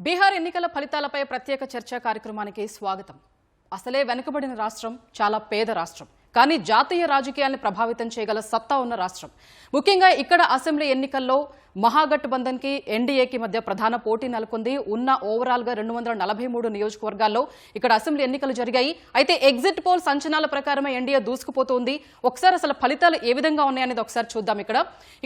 బీహార్ ఎన్నికల ఫలితాలపై ప్రత్యేక చర్చా కార్యక్రమానికి స్వాగతం. అసలే వెనుకబడిన రాష్ట్రం, చాలా పేద రాష్ట్రం, కానీ జాతీయ రాజకీయాలను ప్రభావితం చేయగల సత్తా ఉన్న రాష్ట్రం. ముఖ్యంగా ఇక్కడ అసెంబ్లీ ఎన్నికల్లో మహాగఠబంధన్ కి ఎన్డీఏకి మధ్య ప్రధాన పోటీ నెలకొంది. ఉన్న ఓవరాల్ గా 243 నియోజకవర్గాల్లో ఇక్కడ అసెంబ్లీ ఎన్నికలు జరిగాయి. అయితే ఎగ్జిట్ పోల్స్ అంచనాల ప్రకారమే ఎన్డీఏ దూసుకుపోతుంది. ఒకసారి అసలు ఫలితాలు ఏ విధంగా ఉన్నాయనేది ఒకసారి చూద్దాం.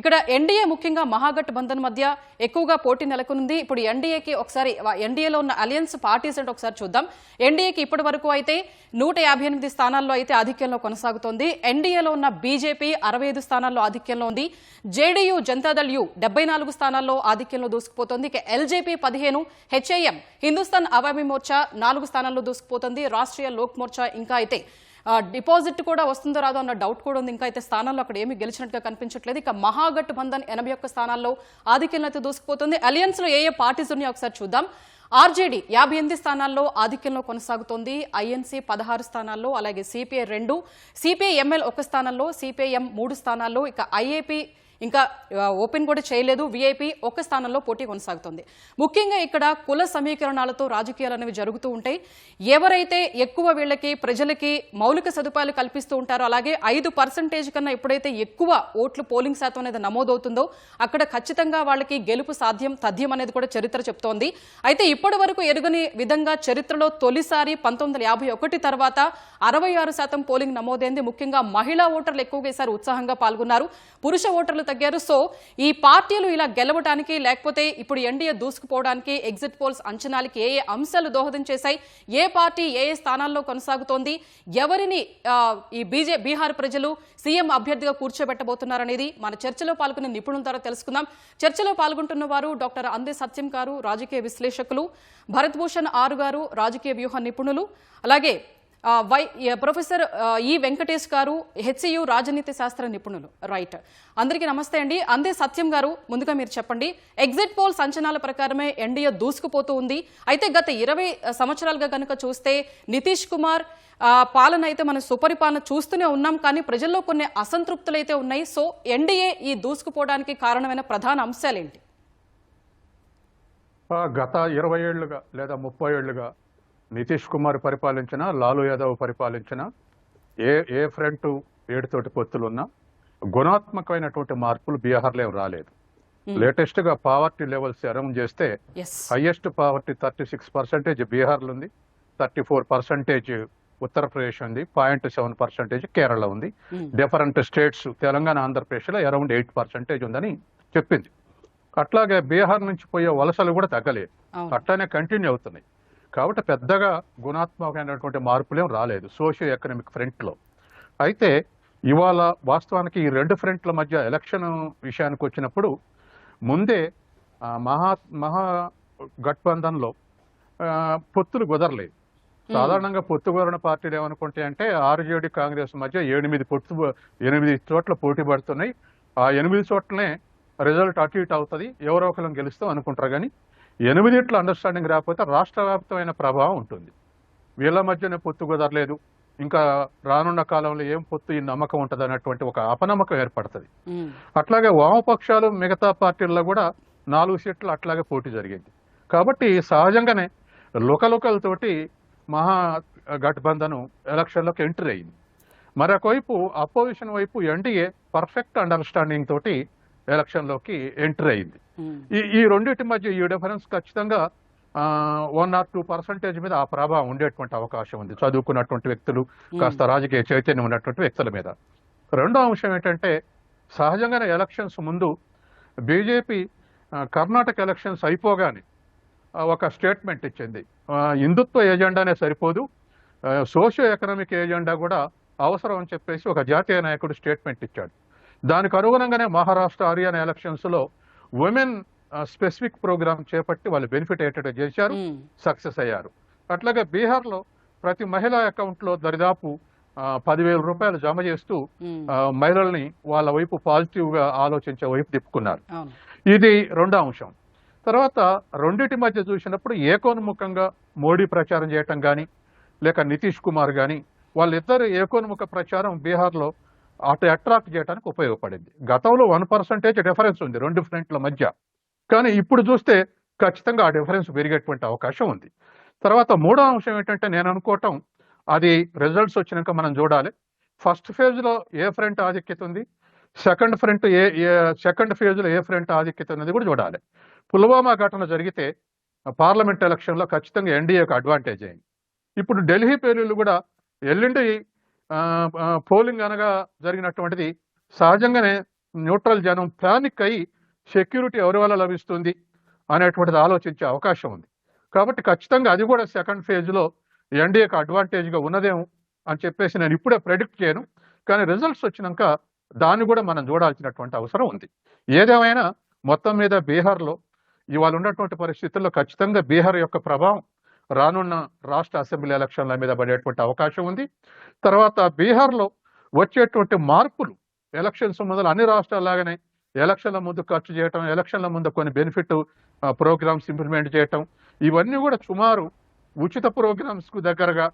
ఇక్కడ ఎన్డీఏ ముఖ్యంగా మహాగఠబంధన్ మధ్య ఎక్కువగా పోటీ నెలకొంది. ఇప్పుడు ఎన్డీఏకి ఒకసారి ఎన్డీఏలో ఉన్న అలయన్స్ పార్టీస్ అంటే ఒకసారి చూద్దాం. ఎన్డీఏకి ఇప్పటి వరకు అయితే 158 స్థానాల్లో అయితే ఆధిక్యంలో కొనసాగుతోంది. ఎన్డీఏలో ఉన్న బీజేపీ 65 స్థానాల్లో ఆధిక్యంలో ఉంది. జేడీయూ జనతాదళ్ యు 74 స్థానాల్లో ఆధిక్యంలో దూసుకుపోతోంది. ఇక ఎల్జేపీ 15, హెచ్ఐఎం హిందుస్థాన్ అవామీ మోర్చా 4 స్థానాల్లో దూసుకుపోతుంది. రాష్ట్రీయ లోక్ మోర్చా ఇంకా అయితే డిపాజిట్ కూడా వస్తుందో రాదో అన్న డౌట్ కూడా ఉంది. ఇంకా అయితే స్థానాల్లో అక్కడ ఏమీ గెలిచినట్టుగా కనిపించట్లేదు. ఇక మహాగఠబంధన్ 81 స్థానాల్లో ఆధిక్యంలో అయితే దూసుకుపోతుంది. అలయన్స్ లో ఏ పార్టీస్ ఉన్నాయో ఒకసారి చూద్దాం. ఆర్జేడీ 58 స్థానాల్లో ఆధిక్యంలో కొనసాగుతోంది. ఐఎన్సీ 16 స్థానాల్లో, అలాగే సిపిఐ 2, సిపిఐ ఎంఎల్ 1 స్థానంలో, సిపిఐఎం 3 స్థానాల్లో, ఇక ఐఏపీ ఇంకా ఓపెన్ కూడా చేయలేదు. వీఐపీ 1 స్థానంలో పోటీ కొనసాగుతోంది. ముఖ్యంగా ఇక్కడ కుల సమీకరణాలతో రాజకీయాలు అనేవి జరుగుతూ ఉంటాయి. ఎవరైతే ఎక్కువ వీళ్ళకి ప్రజలకి మౌలిక సదుపాయాలు కల్పిస్తూ ఉంటారో, అలాగే 5% కన్నా ఎప్పుడైతే ఎక్కువ ఓట్లు పోలింగ్ శాతం అనేది నమోదవుతుందో అక్కడ ఖచ్చితంగా వాళ్ళకి గెలుపు సాధ్యం తథ్యం అనేది కూడా చరిత్ర చెప్తోంది. అయితే ఇప్పటి వరకు ఎరుగని విధంగా చరిత్రలో తొలిసారి 1951 తర్వాత 66% పోలింగ్ నమోదైంది. ముఖ్యంగా మహిళా ఓటర్లు ఎక్కువగా ఈసారి ఉత్సాహంగా పాల్గొన్నారు. పురుష ఓటర్లు తగ్గారు. సో ఈ పార్టీలు ఇలా గెలవడానికి, లేకపోతే ఇప్పుడు ఎన్డీఏ దూసుకుపోవడానికి ఎగ్జిట్ పోల్స్ అంచనాలకి ఏ అంశాలు దోహదం చేశాయి, ఏ పార్టీ ఏ స్థానాల్లో కొనసాగుతోంది, ఎవరిని ఈ బీహార్ ప్రజలు సీఎం అభ్యర్థిగా కూర్చోబెట్టబోతున్నారనేది మన చర్చలో పాల్గొనే నిపుణుల ద్వారా తెలుసుకుందాం. చర్చలో పాల్గొంటున్న వారు డాక్టర్ అందే సత్యం గారు, రాజకీయ విశ్లేషకులు, భరత్ భూషణ్ ఆరు గారు, రాజకీయ వ్యూహ నిపుణులు, అలాగే ప్రొఫెసర్ ఈ వెంకటేష్ గారు, హెచ్సియు రాజనీతి శాస్త్ర నిపుణులు. రైట్, అందరికీ నమస్తే అండి. అందే సత్యం గారు, ముందుగా మీరు చెప్పండి, ఎగ్జిట్ పోల్స్ అంచనాల ప్రకారమే ఎన్డీఏ దూసుకుపోతూ ఉంది. అయితే గత 20 సంవత్సరాలుగా కనుక చూస్తే నితీష్ కుమార్ పాలన అయితే మనం సుపరిపాలన చూస్తూనే ఉన్నాం, కానీ ప్రజల్లో కొన్ని అసంతృప్తులు అయితే ఉన్నాయి. సో ఎన్డీఏ ఈ దూసుకుపోవడానికి కారణమైన ప్రధాన అంశాలేంటి? గత 20 ఏళ్లుగా లేదా 30 ఏళ్లుగా నితీష్ కుమార్ పరిపాలించిన, లాలూ యాదవ్ పరిపాలించిన, ఏ ఫ్రంట్ ఏడుతోటి పొత్తులున్నా గుణాత్మకమైనటువంటి మార్పులు బీహార్లో రాలేదు. లేటెస్ట్ గా పావర్టీ లెవెల్స్ అరౌండ్ చేస్తే హైయెస్ట్ పావర్టీ 36% బీహార్లో ఉంది, 34% ఉత్తరప్రదేశ్ ఉంది, 0.7% కేరళ ఉంది. డిఫరెంట్ స్టేట్స్ తెలంగాణ, ఆంధ్రప్రదేశ్ లో అరౌండ్ 8% ఉందని చెప్పింది. అట్లాగే బీహార్ నుంచి పోయే వలసలు కూడా తగ్గలేదు, అట్లానే కంటిన్యూ అవుతున్నాయి. కాబట్టి పెద్దగా గుణాత్మకమైనటువంటి మార్పులేం రాలేదు సోషియో ఎకనామిక్ ఫ్రంట్లో. అయితే ఇవాళ వాస్తవానికి ఈ 2 ఫ్రంట్ల మధ్య ఎలక్షన్ విషయానికి వచ్చినప్పుడు ముందే మహా గఠబంధన్లో పొత్తులు కుదరలేదు. సాధారణంగా పొత్తు కుదరని పార్టీలు ఏమనుకుంటాయి అంటే ఆర్జేడీ కాంగ్రెస్ మధ్య 8 చోట్ల పోటీ పడుతున్నాయి, ఆ 8 చోట్లనే రిజల్ట్ అటు ఇటు అవుతుంది, ఎవరో ఒకరు గెలుస్తాం అనుకుంటారు. కానీ 8 అండర్స్టాండింగ్ రాకపోతే రాష్ట్ర వ్యాప్తమైన ప్రభావం ఉంటుంది. వీళ్ళ మధ్యనే పొత్తు కుదరలేదు, ఇంకా రానున్న కాలంలో ఏం పొత్తు ఈ నమ్మకం ఉంటుంది అన్నటువంటి ఒక అపనమ్మకం ఏర్పడుతుంది. అట్లాగే వామపక్షాలు మిగతా పార్టీల్లో కూడా 4 సీట్లు అట్లాగే పోటీ జరిగింది. కాబట్టి సహజంగానే లుకలుకలతోటి మహా గఠబంధన్ ఎలక్షన్లోకి ఎంటర్ అయింది. మరొక వైపు అపోజిషన్ వైపు ఎన్డీఏ పర్ఫెక్ట్ అండర్స్టాండింగ్ తోటి ఎలక్షన్లోకి ఎంటర్ అయింది. ఈ రెండింటి మధ్య ఈ డిఫరెన్స్ ఖచ్చితంగా 1 or 2% మీద ఆ ప్రభావం ఉండేటువంటి అవకాశం ఉంది చదువుకున్నటువంటి వ్యక్తులు, కాస్త రాజకీయ చైతన్యం ఉన్నటువంటి వ్యక్తుల మీద. రెండో అంశం ఏంటంటే సహజంగానే ఎలక్షన్స్ ముందు బీజేపీ కర్ణాటక ఎలక్షన్స్ అయిపోగానే ఒక స్టేట్మెంట్ ఇచ్చింది, హిందుత్వ ఎజెండానే సరిపోదు, సోషియో ఎకనామిక్ ఎజెండా కూడా అవసరం అని చెప్పేసి ఒక జాతీయ నాయకుడు స్టేట్మెంట్ ఇచ్చాడు. దానికి అనుగుణంగానే మహారాష్ట్ర, హర్యానా ఎలక్షన్స్ లో ఉమెన్ స్పెసిఫిక్ ప్రోగ్రామ్ చేపట్టి వాళ్ళు బెనిఫిట్ అయ్యేటట్టు చేశారు, సక్సెస్ అయ్యారు. అట్లాగే బీహార్లో ప్రతి మహిళా అకౌంట్ లో దరిదాపు 10,000 రూపాయలు జమ చేస్తూ మహిళల్ని వాళ్ళ వైపు పాజిటివ్ గా ఆలోచించే వైపు తిప్పుకున్నారు. ఇది రెండో అంశం. తర్వాత రెండింటి మధ్య చూసినప్పుడు ఏకోన్ముఖంగా మోడీ ప్రచారం చేయటం కానీ, లేక నితీష్ కుమార్ కానీ, వాళ్ళిద్దరు ఏకోన్ముఖ ప్రచారం బీహార్లో అటు అట్రాక్ట్ చేయడానికి ఉపయోగపడింది. గతంలో 1% డిఫరెన్స్ ఉంది 2 ఫ్రంట్ల మధ్య, కానీ ఇప్పుడు చూస్తే ఖచ్చితంగా ఆ డిఫరెన్స్ పెరిగేటువంటి అవకాశం ఉంది. తర్వాత మూడో అంశం ఏంటంటే నేను అనుకోవటం, అది రిజల్ట్స్ వచ్చినాక మనం చూడాలి. ఫస్ట్ ఫేజ్లో ఏ ఫ్రంట్ ఆధిక్యత ఉంది, సెకండ్ ఫేజ్లో ఏ ఫ్రంట్ ఆధిక్యత ఉన్నది కూడా చూడాలి. పుల్వామా ఘటన జరిగితే పార్లమెంట్ ఎలక్షన్లో ఖచ్చితంగా ఎన్డీఏకు అడ్వాంటేజ్ అయింది. ఇప్పుడు ఢిల్లీ పేలుళ్ళు కూడా ఎల్లుండి పోలింగ్ అనగా జరిగినటువంటిది సహజంగానే న్యూట్రల్ జనం ప్యానిక్ అయ్యి సెక్యూరిటీ ఎవరి వల్ల లభిస్తుంది అనేటువంటిది ఆలోచించే అవకాశం ఉంది. కాబట్టి ఖచ్చితంగా అది కూడా సెకండ్ ఫేజ్లో ఎన్డీఏకి అడ్వాంటేజ్గా ఉన్నదేమో అని చెప్పేసి నేను ఇప్పుడే ప్రెడిక్ట్ చేయను. కానీ రిజల్ట్స్ వచ్చినాక దాన్ని కూడా మనం చూడాల్సినటువంటి అవసరం ఉంది. ఏదేమైనా మొత్తం మీద బీహార్లో ఇవాళ ఉన్నటువంటి పరిస్థితుల్లో ఖచ్చితంగా బీహార్ యొక్క ప్రభావం రానున్న రాష్ట్ర అసెంబ్లీ ఎలక్షన్ల మీద పడేటువంటి అవకాశం ఉంది. తర్వాత బీహార్లో వచ్చేటువంటి మార్పులు ఎలక్షన్స్ మొదలు అన్ని రాష్ట్రాల్లాగానే ఎలక్షన్ల ముందు ఖర్చు చేయటం, ఎలక్షన్ల ముందు కొన్ని బెనిఫిట్ ప్రోగ్రామ్స్ ఇంప్లిమెంట్ చేయటం, ఇవన్నీ కూడా సుమారు ఉచిత ప్రోగ్రామ్స్కు దగ్గరగా,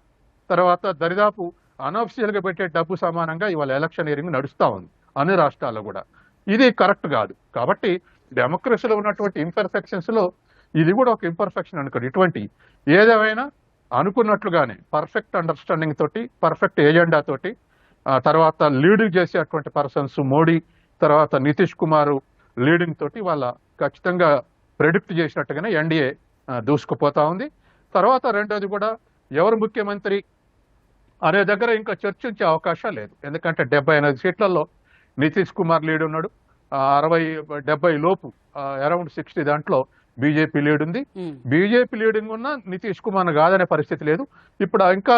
తర్వాత దరిదాపు అనఫిషియల్గా పెట్టే డబ్బు సమానంగా ఇవాళ ఎలక్షనీరింగ్ నడుస్తూ ఉంది అన్ని రాష్ట్రాల్లో కూడా. ఇది కరెక్ట్ కాదు. కాబట్టి డెమోక్రసీలో ఉన్నటువంటి ఇంపర్ఫెక్షన్స్లో ఇది కూడా ఒక ఇంపర్ఫెక్షన్ అనుకోండి. ఇటువంటి ఏదేమైనా అనుకున్నట్లుగానే పర్ఫెక్ట్ అండర్స్టాండింగ్ తోటి, పర్ఫెక్ట్ ఎజెండా తోటి, తర్వాత లీడింగ్ చేసేటువంటి పర్సన్స్ మోడీ, తర్వాత నితీష్ కుమార్ లీడింగ్ తోటి వాళ్ళ ఖచ్చితంగా ప్రెడిక్ట్ చేసినట్టుగానే ఎన్డీఏ దూసుకుపోతా ఉంది. తర్వాత రెండోది కూడా ఎవరు ముఖ్యమంత్రి అనే దగ్గర ఇంకా చర్చించే అవకాశం లేదు. ఎందుకంటే 78 సీట్లలో నితీష్ కుమార్ లీడ్ ఉన్నాడు. 60-70 లోపు అరౌండ్ 60 దాంట్లో బీజేపీ లీడ్ ఉంది. బీజేపీ లీడింగ్ ఉన్న నితీష్ కుమార్ కాదనే పరిస్థితి లేదు. ఇప్పుడు ఇంకా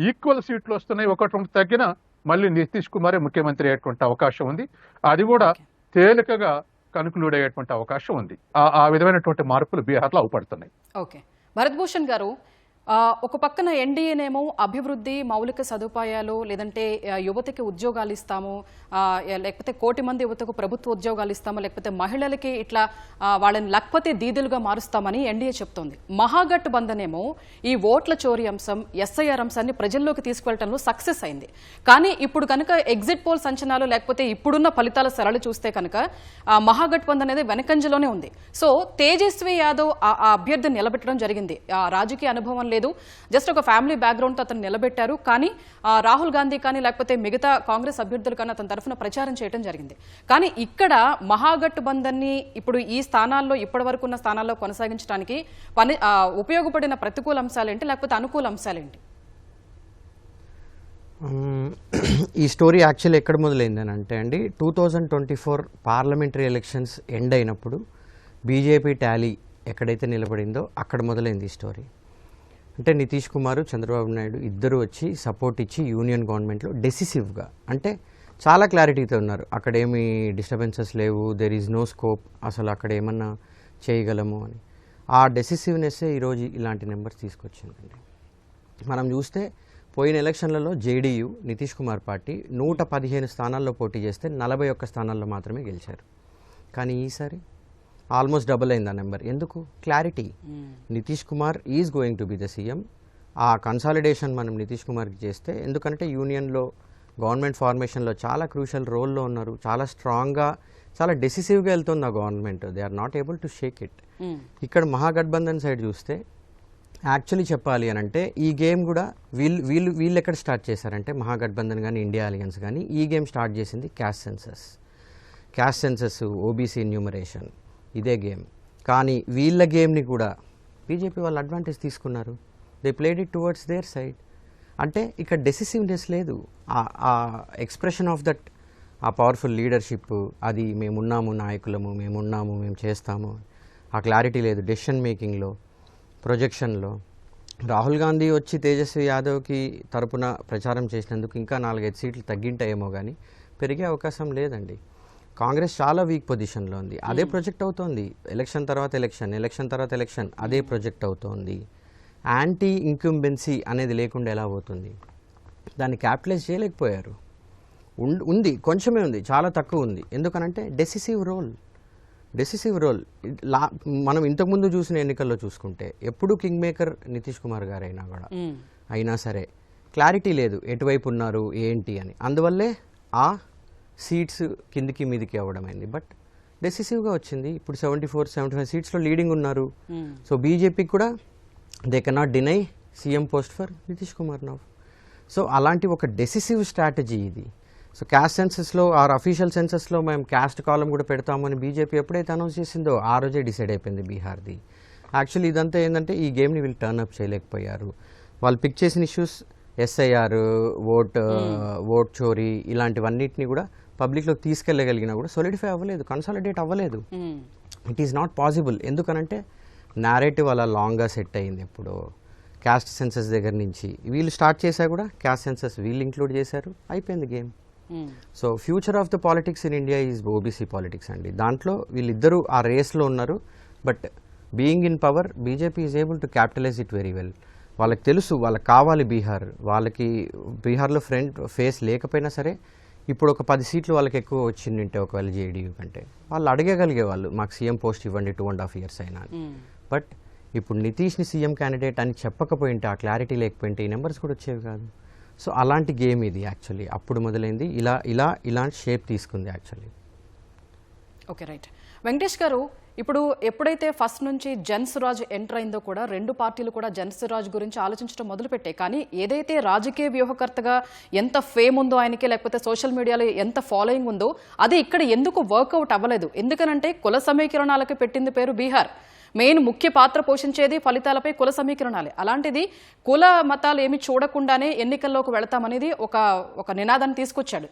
ఈక్వల్ సీట్లు వస్తున్నాయి. ఒకటి తగ్గిన మళ్ళీ నితీష్ కుమారే ముఖ్యమంత్రి అయ్యేటువంటి అవకాశం ఉంది. అది కూడా తేలికగా కన్క్లూడ్ అయ్యేటువంటి అవకాశం ఉంది. ఆ విధమైనటువంటి మార్పులు బీహార్లో అవపడుతున్నాయి. ఓకే, భరత్ భూషణ్ గారు, ఒక పక్కన ఎన్డీఏనేమో అభివృద్ధి, మౌలిక సదుపాయాలు, లేదంటే యువతకి ఉద్యోగాలు ఇస్తాము, లేకపోతే 1 కోటి మంది యువతకు ప్రభుత్వ ఉద్యోగాలు ఇస్తాము, లేకపోతే మహిళలకి ఇట్లా వాళ్ళని లక్పతి దీదులుగా మారుస్తామని ఎన్డీఏ చెప్తోంది. మహాగఠ్ బంధన్ ఏమో ఈ ఓట్ల చోరీ అంశం, ఎస్ఐఆర్ అంశాన్ని ప్రజల్లోకి తీసుకువెళ్ళటంలో సక్సెస్ అయింది. కానీ ఇప్పుడు కనుక ఎగ్జిట్ పోల్స్ అంచనాలు లేకపోతే ఇప్పుడున్న ఫలితాల సరళి చూస్తే కనుక మహాగఠ్ బంధన్ అనేది వెనకంజలోనే ఉంది. సో తేజస్వి యాదవ్ ఆ అభ్యర్థిని నిలబెట్టడం జరిగింది. రాజకీయ అనుభవం లేదు, జస్ట్ ఒక ఫ్యామిలీ బ్యాక్గ్రౌండ్ తో అతను నిలబెట్టారు. కానీ రాహుల్ గాంధీ కానీ లేకపోతే మిగతా కాంగ్రెస్ అభ్యర్థులు కానీ అతని తరఫున ప్రచారం చేయడం జరిగింది. కానీ ఇక్కడ మహాగఠ్ బంధన్ ని ఇప్పుడు ఈ స్థానాల్లో, ఇప్పటి వరకు ఉన్న స్థానాల్లో కొనసాగించడానికి ఉపయోగపడిన ప్రతికూల అంశాలేంటి, లేకపోతే అనుకూల అంశాలేంటి? ఈ స్టోరీ యాక్చువల్లీ ఎక్కడ మొదలైందని అంటే అండి, 2024 పార్లమెంటరీ ఎలక్షన్స్ ఎండ్ అయినప్పుడు బీజేపీ టాలీ ఎక్కడైతే నిలబడిందో అక్కడ మొదలైంది ఈ స్టోరీ. అంటే నితీష్ కుమార్, చంద్రబాబు నాయుడు ఇద్దరు వచ్చి సపోర్ట్ ఇచ్చి యూనియన్ గవర్నమెంట్లో డెసిసివ్గా, అంటే చాలా క్లారిటీతో ఉన్నారు. అక్కడ ఏమి డిస్టర్బెన్సెస్ లేవు, దెర్ ఈజ్ నో స్కోప్, అసలు అక్కడ ఏమన్నా చేయగలము అని. ఆ డెసిసివ్నెస్సే ఈరోజు ఇలాంటి నెంబర్స్ తీసుకొచ్చిందండి. మనం చూస్తే పోయిన ఎలక్షన్లలో జేడీయూ, నితీష్ కుమార్ పార్టీ 115 స్థానాల్లో పోటీ చేస్తే 41 స్థానాల్లో మాత్రమే గెలిచారు. కానీ ఈసారి ఆల్మోస్ట్ డబుల్ అయింది ఆ నెంబర్. ఎందుకు? Clarity. Nitish Kumar is going to be the CM. ఆ కన్సాలిడేషన్ మనం నితీష్ కుమార్కి చేస్తే, ఎందుకంటే యూనియన్లో గవర్నమెంట్ ఫార్మేషన్లో చాలా క్రూషల్ రోల్లో ఉన్నారు, చాలా స్ట్రాంగ్గా, చాలా డెసిసివ్గా వెళ్తుంది ఆ government. They are not able to shake it. ఇక్కడ మహాగఠబంధన్ సైడ్ చూస్తే యాక్చువల్లీ చెప్పాలి అని అంటే ఈ గేమ్ కూడా వీళ్ళు ఎక్కడ స్టార్ట్ చేశారంటే, మహాగఠబంధన్ కానీ ఇండియా అలియన్స్ కానీ ఈ గేమ్ స్టార్ట్ చేసింది క్యాస్ట్ సెన్సస్, ఓబీసీ ఎన్యూమరేషన్, ఇదే గేమ్. కానీ వీళ్ళ గేమ్ని కూడా బీజేపీ వాళ్ళు అడ్వాంటేజ్ తీసుకున్నారు. They played it towards there side. అంటే ఇక్కడ డెసిసివ్నెస్ లేదు. ఆ ఎక్స్ప్రెషన్ ఆఫ్ దట్, ఆ పవర్ఫుల్ లీడర్షిప్, అది మేమున్నాము నాయకులము, మేము చేస్తాము, ఆ క్లారిటీ లేదు. డెసిషన్ మేకింగ్లో, ప్రొజెక్షన్లో రాహుల్ గాంధీ వచ్చి తేజస్వి యాదవ్కి తరపున ప్రచారం చేసినందుకు ఇంకా 4-5 సీట్లు తగ్గింటాయేమో కానీ పెరిగే అవకాశం లేదండి. కాంగ్రెస్ చాలా వీక్ పొజిషన్లో ఉంది. అదే ప్రొజెక్ట్ అవుతోంది. ఎలక్షన్ తర్వాత ఎలక్షన్ అదే ప్రొజెక్ట్ అవుతోంది. యాంటీ ఇంక్యుంబెన్సీ అనేది లేకుండా ఎలా పోతుంది? దాన్ని క్యాపిటలైజ్ చేయలేకపోయారు. ఉంది, కొంచెమే ఉంది, చాలా తక్కువ ఉంది. ఎందుకనంటే డెసిసివ్ రోల్. మనం ఇంతకుముందు చూసిన ఎన్నికల్లో చూసుకుంటే ఎప్పుడు కింగ్ మేకర్ నితీష్ కుమార్ గారు అయినా సరే క్లారిటీ లేదు ఎటువైపు ఉన్నారు ఏంటి అని. అందువల్లే ఆ సీట్స్ కిందికి మీదికి అవ్వడమైంది. బట్ డెసిసివ్గా వచ్చింది. ఇప్పుడు 74-75 సీట్స్లో లీడింగ్ ఉన్నారు. సో బీజేపీకి కూడా they cannot deny CM post for Nitish Kumar now. So అలాంటి ఒక డెసిసివ్ స్ట్రాటజీ ఇది. సో క్యాస్ట్ సెన్సస్లో ఆర్ అఫీషియల్ సెన్సస్లో మేము క్యాస్ట్ కాలం కూడా పెడతామని బీజేపీ ఎప్పుడైతే అనౌన్స్ చేసిందో ఆ రోజే డిసైడ్ అయిపోయింది బీహార్ది. యాక్చువల్లీ ఇదంతా ఏంటంటే ఈ గేమ్ని వీళ్ళు టర్న్ అప్ చేయలేకపోయారు. వాళ్ళు పిక్ చేసిన ఇష్యూస్ ఎస్ఐఆర్, ఓట్ చోరీ, ఇలాంటివన్నిటిని కూడా పబ్లిక్లోకి తీసుకెళ్ళగలిగినా కూడా సొలిడిఫై అవ్వలేదు, కన్సాలిడేట్ అవ్వలేదు. It is not possible. ఎందుకనంటే నేరేటివ్ అలా లాంగ్గా సెట్ అయ్యింది. ఎప్పుడు క్యాస్ట్ సెన్సస్ దగ్గర నుంచి వీళ్ళు స్టార్ట్ చేశా కూడా క్యాస్ట్ సెన్సస్ వీళ్ళు ఇంక్లూడ్ చేశారు, అయిపోయింది game. So future of the politics in India is OBC politics అండి. దాంట్లో వీళ్ళిద్దరూ ఆ రేస్లో ఉన్నారు. But being in power BJP is able to capitalise it very well. వాళ్ళకి తెలుసు వాళ్ళకి కావాలి బీహార్, వాళ్ళకి బీహార్లో ఫేస్ లేకపోయినా సరే ఇప్పుడు ఒక 10 సీట్లు వాళ్ళకి ఎక్కువ వచ్చిందంటే ఒకవేళ జేడీయూ కంటే వాళ్ళు అడగగలిగే వాళ్ళు మాకు సీఎం పోస్ట్ ఇవ్వండి 2.5 years అయినా. బట్ ఇప్పుడు నితీష్ని సీఎం క్యాండిడేట్ అని చెప్పకపోయింటే, ఆ క్లారిటీ లేకపోయింటే ఈ నెంబర్స్ కూడా వచ్చేవి కాదు. సో అలాంటి గేమ్ ఇది యాక్చువల్లీ అప్పుడు మొదలైంది, ఇలాంటి షేప్ తీసుకుంది actually. Okay, right. Venkatesh garu, ఇప్పుడు ఎప్పుడైతే ఫస్ట్ నుంచి జన్సురాజ్ ఎంటర్ అయిందో కూడా 2 పార్టీలు కూడా జన్సురాజ్ గురించి ఆలోచించడం మొదలుపెట్టాయి. కానీ ఏదైతే రాజకీయ వ్యూహకర్తగా ఎంత ఫేమ్ ఉందో ఆయనకి, లేకపోతే సోషల్ మీడియాలో ఎంత ఫాలోయింగ్ ఉందో అది ఇక్కడ ఎందుకు వర్కౌట్ అవ్వలేదు? ఎందుకనంటే కుల సమీకరణాలకి పెట్టింది పేరు బీహార్. మెయిన్ ముఖ్య పాత్ర పోషించేది ఫలితాలపై కుల సమీకరణాలే. అలాంటిది కుల మతాలు ఏమి చూడకుండానే ఎన్నికల్లోకి వెళతామనేది ఒక నినాదాన్ని తీసుకొచ్చాడు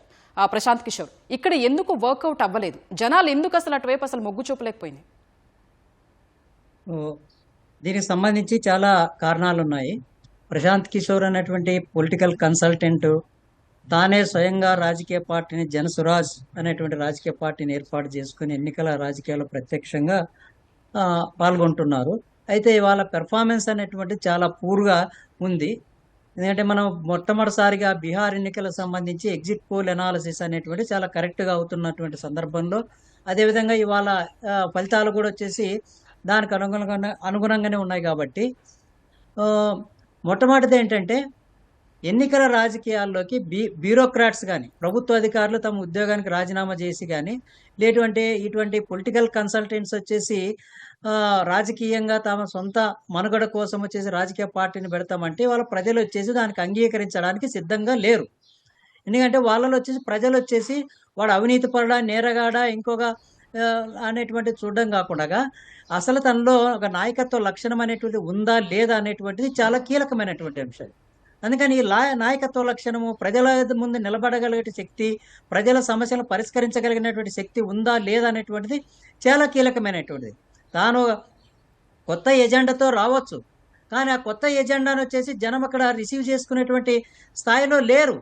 ప్రశాంత్ కిషోర్. ఇక్కడ ఎందుకు వర్కౌట్ అవ్వలేదు? జనాలు ఎందుకు అసలు అటువైపు అసలు మొగ్గు చూపలేకపోయింది? దీనికి సంబంధించి చాలా కారణాలు ఉన్నాయి. ప్రశాంత్ కిషోర్ అనేటువంటి పొలిటికల్ కన్సల్టెంట్ తానే స్వయంగా రాజకీయ పార్టీని జనసురాజ్ అనేటువంటి రాజకీయ పార్టీని ఏర్పాటు చేసుకుని ఎన్నికల రాజకీయాల్లో ప్రత్యక్షంగా పాల్గొంటున్నారు. అయితే వాళ్ళ పెర్ఫార్మెన్స్ అనేటువంటి చాలా పూర్గా ఉంది. ఎందుకంటే మనం మొట్టమొదటిసారిగా బీహార్ ఎన్నికలకు సంబంధించి ఎగ్జిట్ పోల్ అనాలిసిస్ అనేటువంటి చాలా కరెక్ట్గా అవుతున్నటువంటి సందర్భంలో, అదేవిధంగా ఇవాళ ఫలితాలు కూడా వచ్చేసి దానికి అనుగుణంగానే ఉన్నాయి. కాబట్టి మొట్టమొదటిది ఏంటంటే ఎన్నికల రాజకీయాల్లోకి బ్యూరోక్రాట్స్ కానీ ప్రభుత్వ అధికారులు తమ ఉద్యోగానికి రాజీనామా చేసి కానీ ఇటువంటి పొలిటికల్ కన్సల్టెంట్స్ వచ్చేసి రాజకీయంగా తమ సొంత మనుగడ కోసం వచ్చేసి రాజకీయ పార్టీని పెడతామంటే వాళ్ళ ప్రజలు వచ్చేసి దానికి అంగీకరించడానికి సిద్ధంగా లేరు. ఎందుకంటే వాళ్ళలో వచ్చేసి ప్రజలు వచ్చేసి వాడు అవినీతి పరుడా, నేరగాడా, ఇంకొక అనేటువంటి చూడడం కాకుండా అసలు తనలో ఒక నాయకత్వ లక్షణం అనేటువంటి ఉందా లేదా అనేటువంటిది చాలా కీలకమైనటువంటి అంశం. అందుకని ఈ నాయకత్వ లక్షణము, ప్రజల ముందు నిలబడగలిగే శక్తి, ప్రజల సమస్యలను పరిష్కరించగలిగినటువంటి శక్తి ఉందా లేదా అనేటువంటిది చాలా కీలకమైనటువంటిది. తాను కొత్త ఎజెండాతో రావచ్చు, కానీ ఆ కొత్త ఎజెండాను వచ్చేసి జనం అక్కడ రిసీవ్ చేసుకునేటువంటి స్థాయిలో లేరు.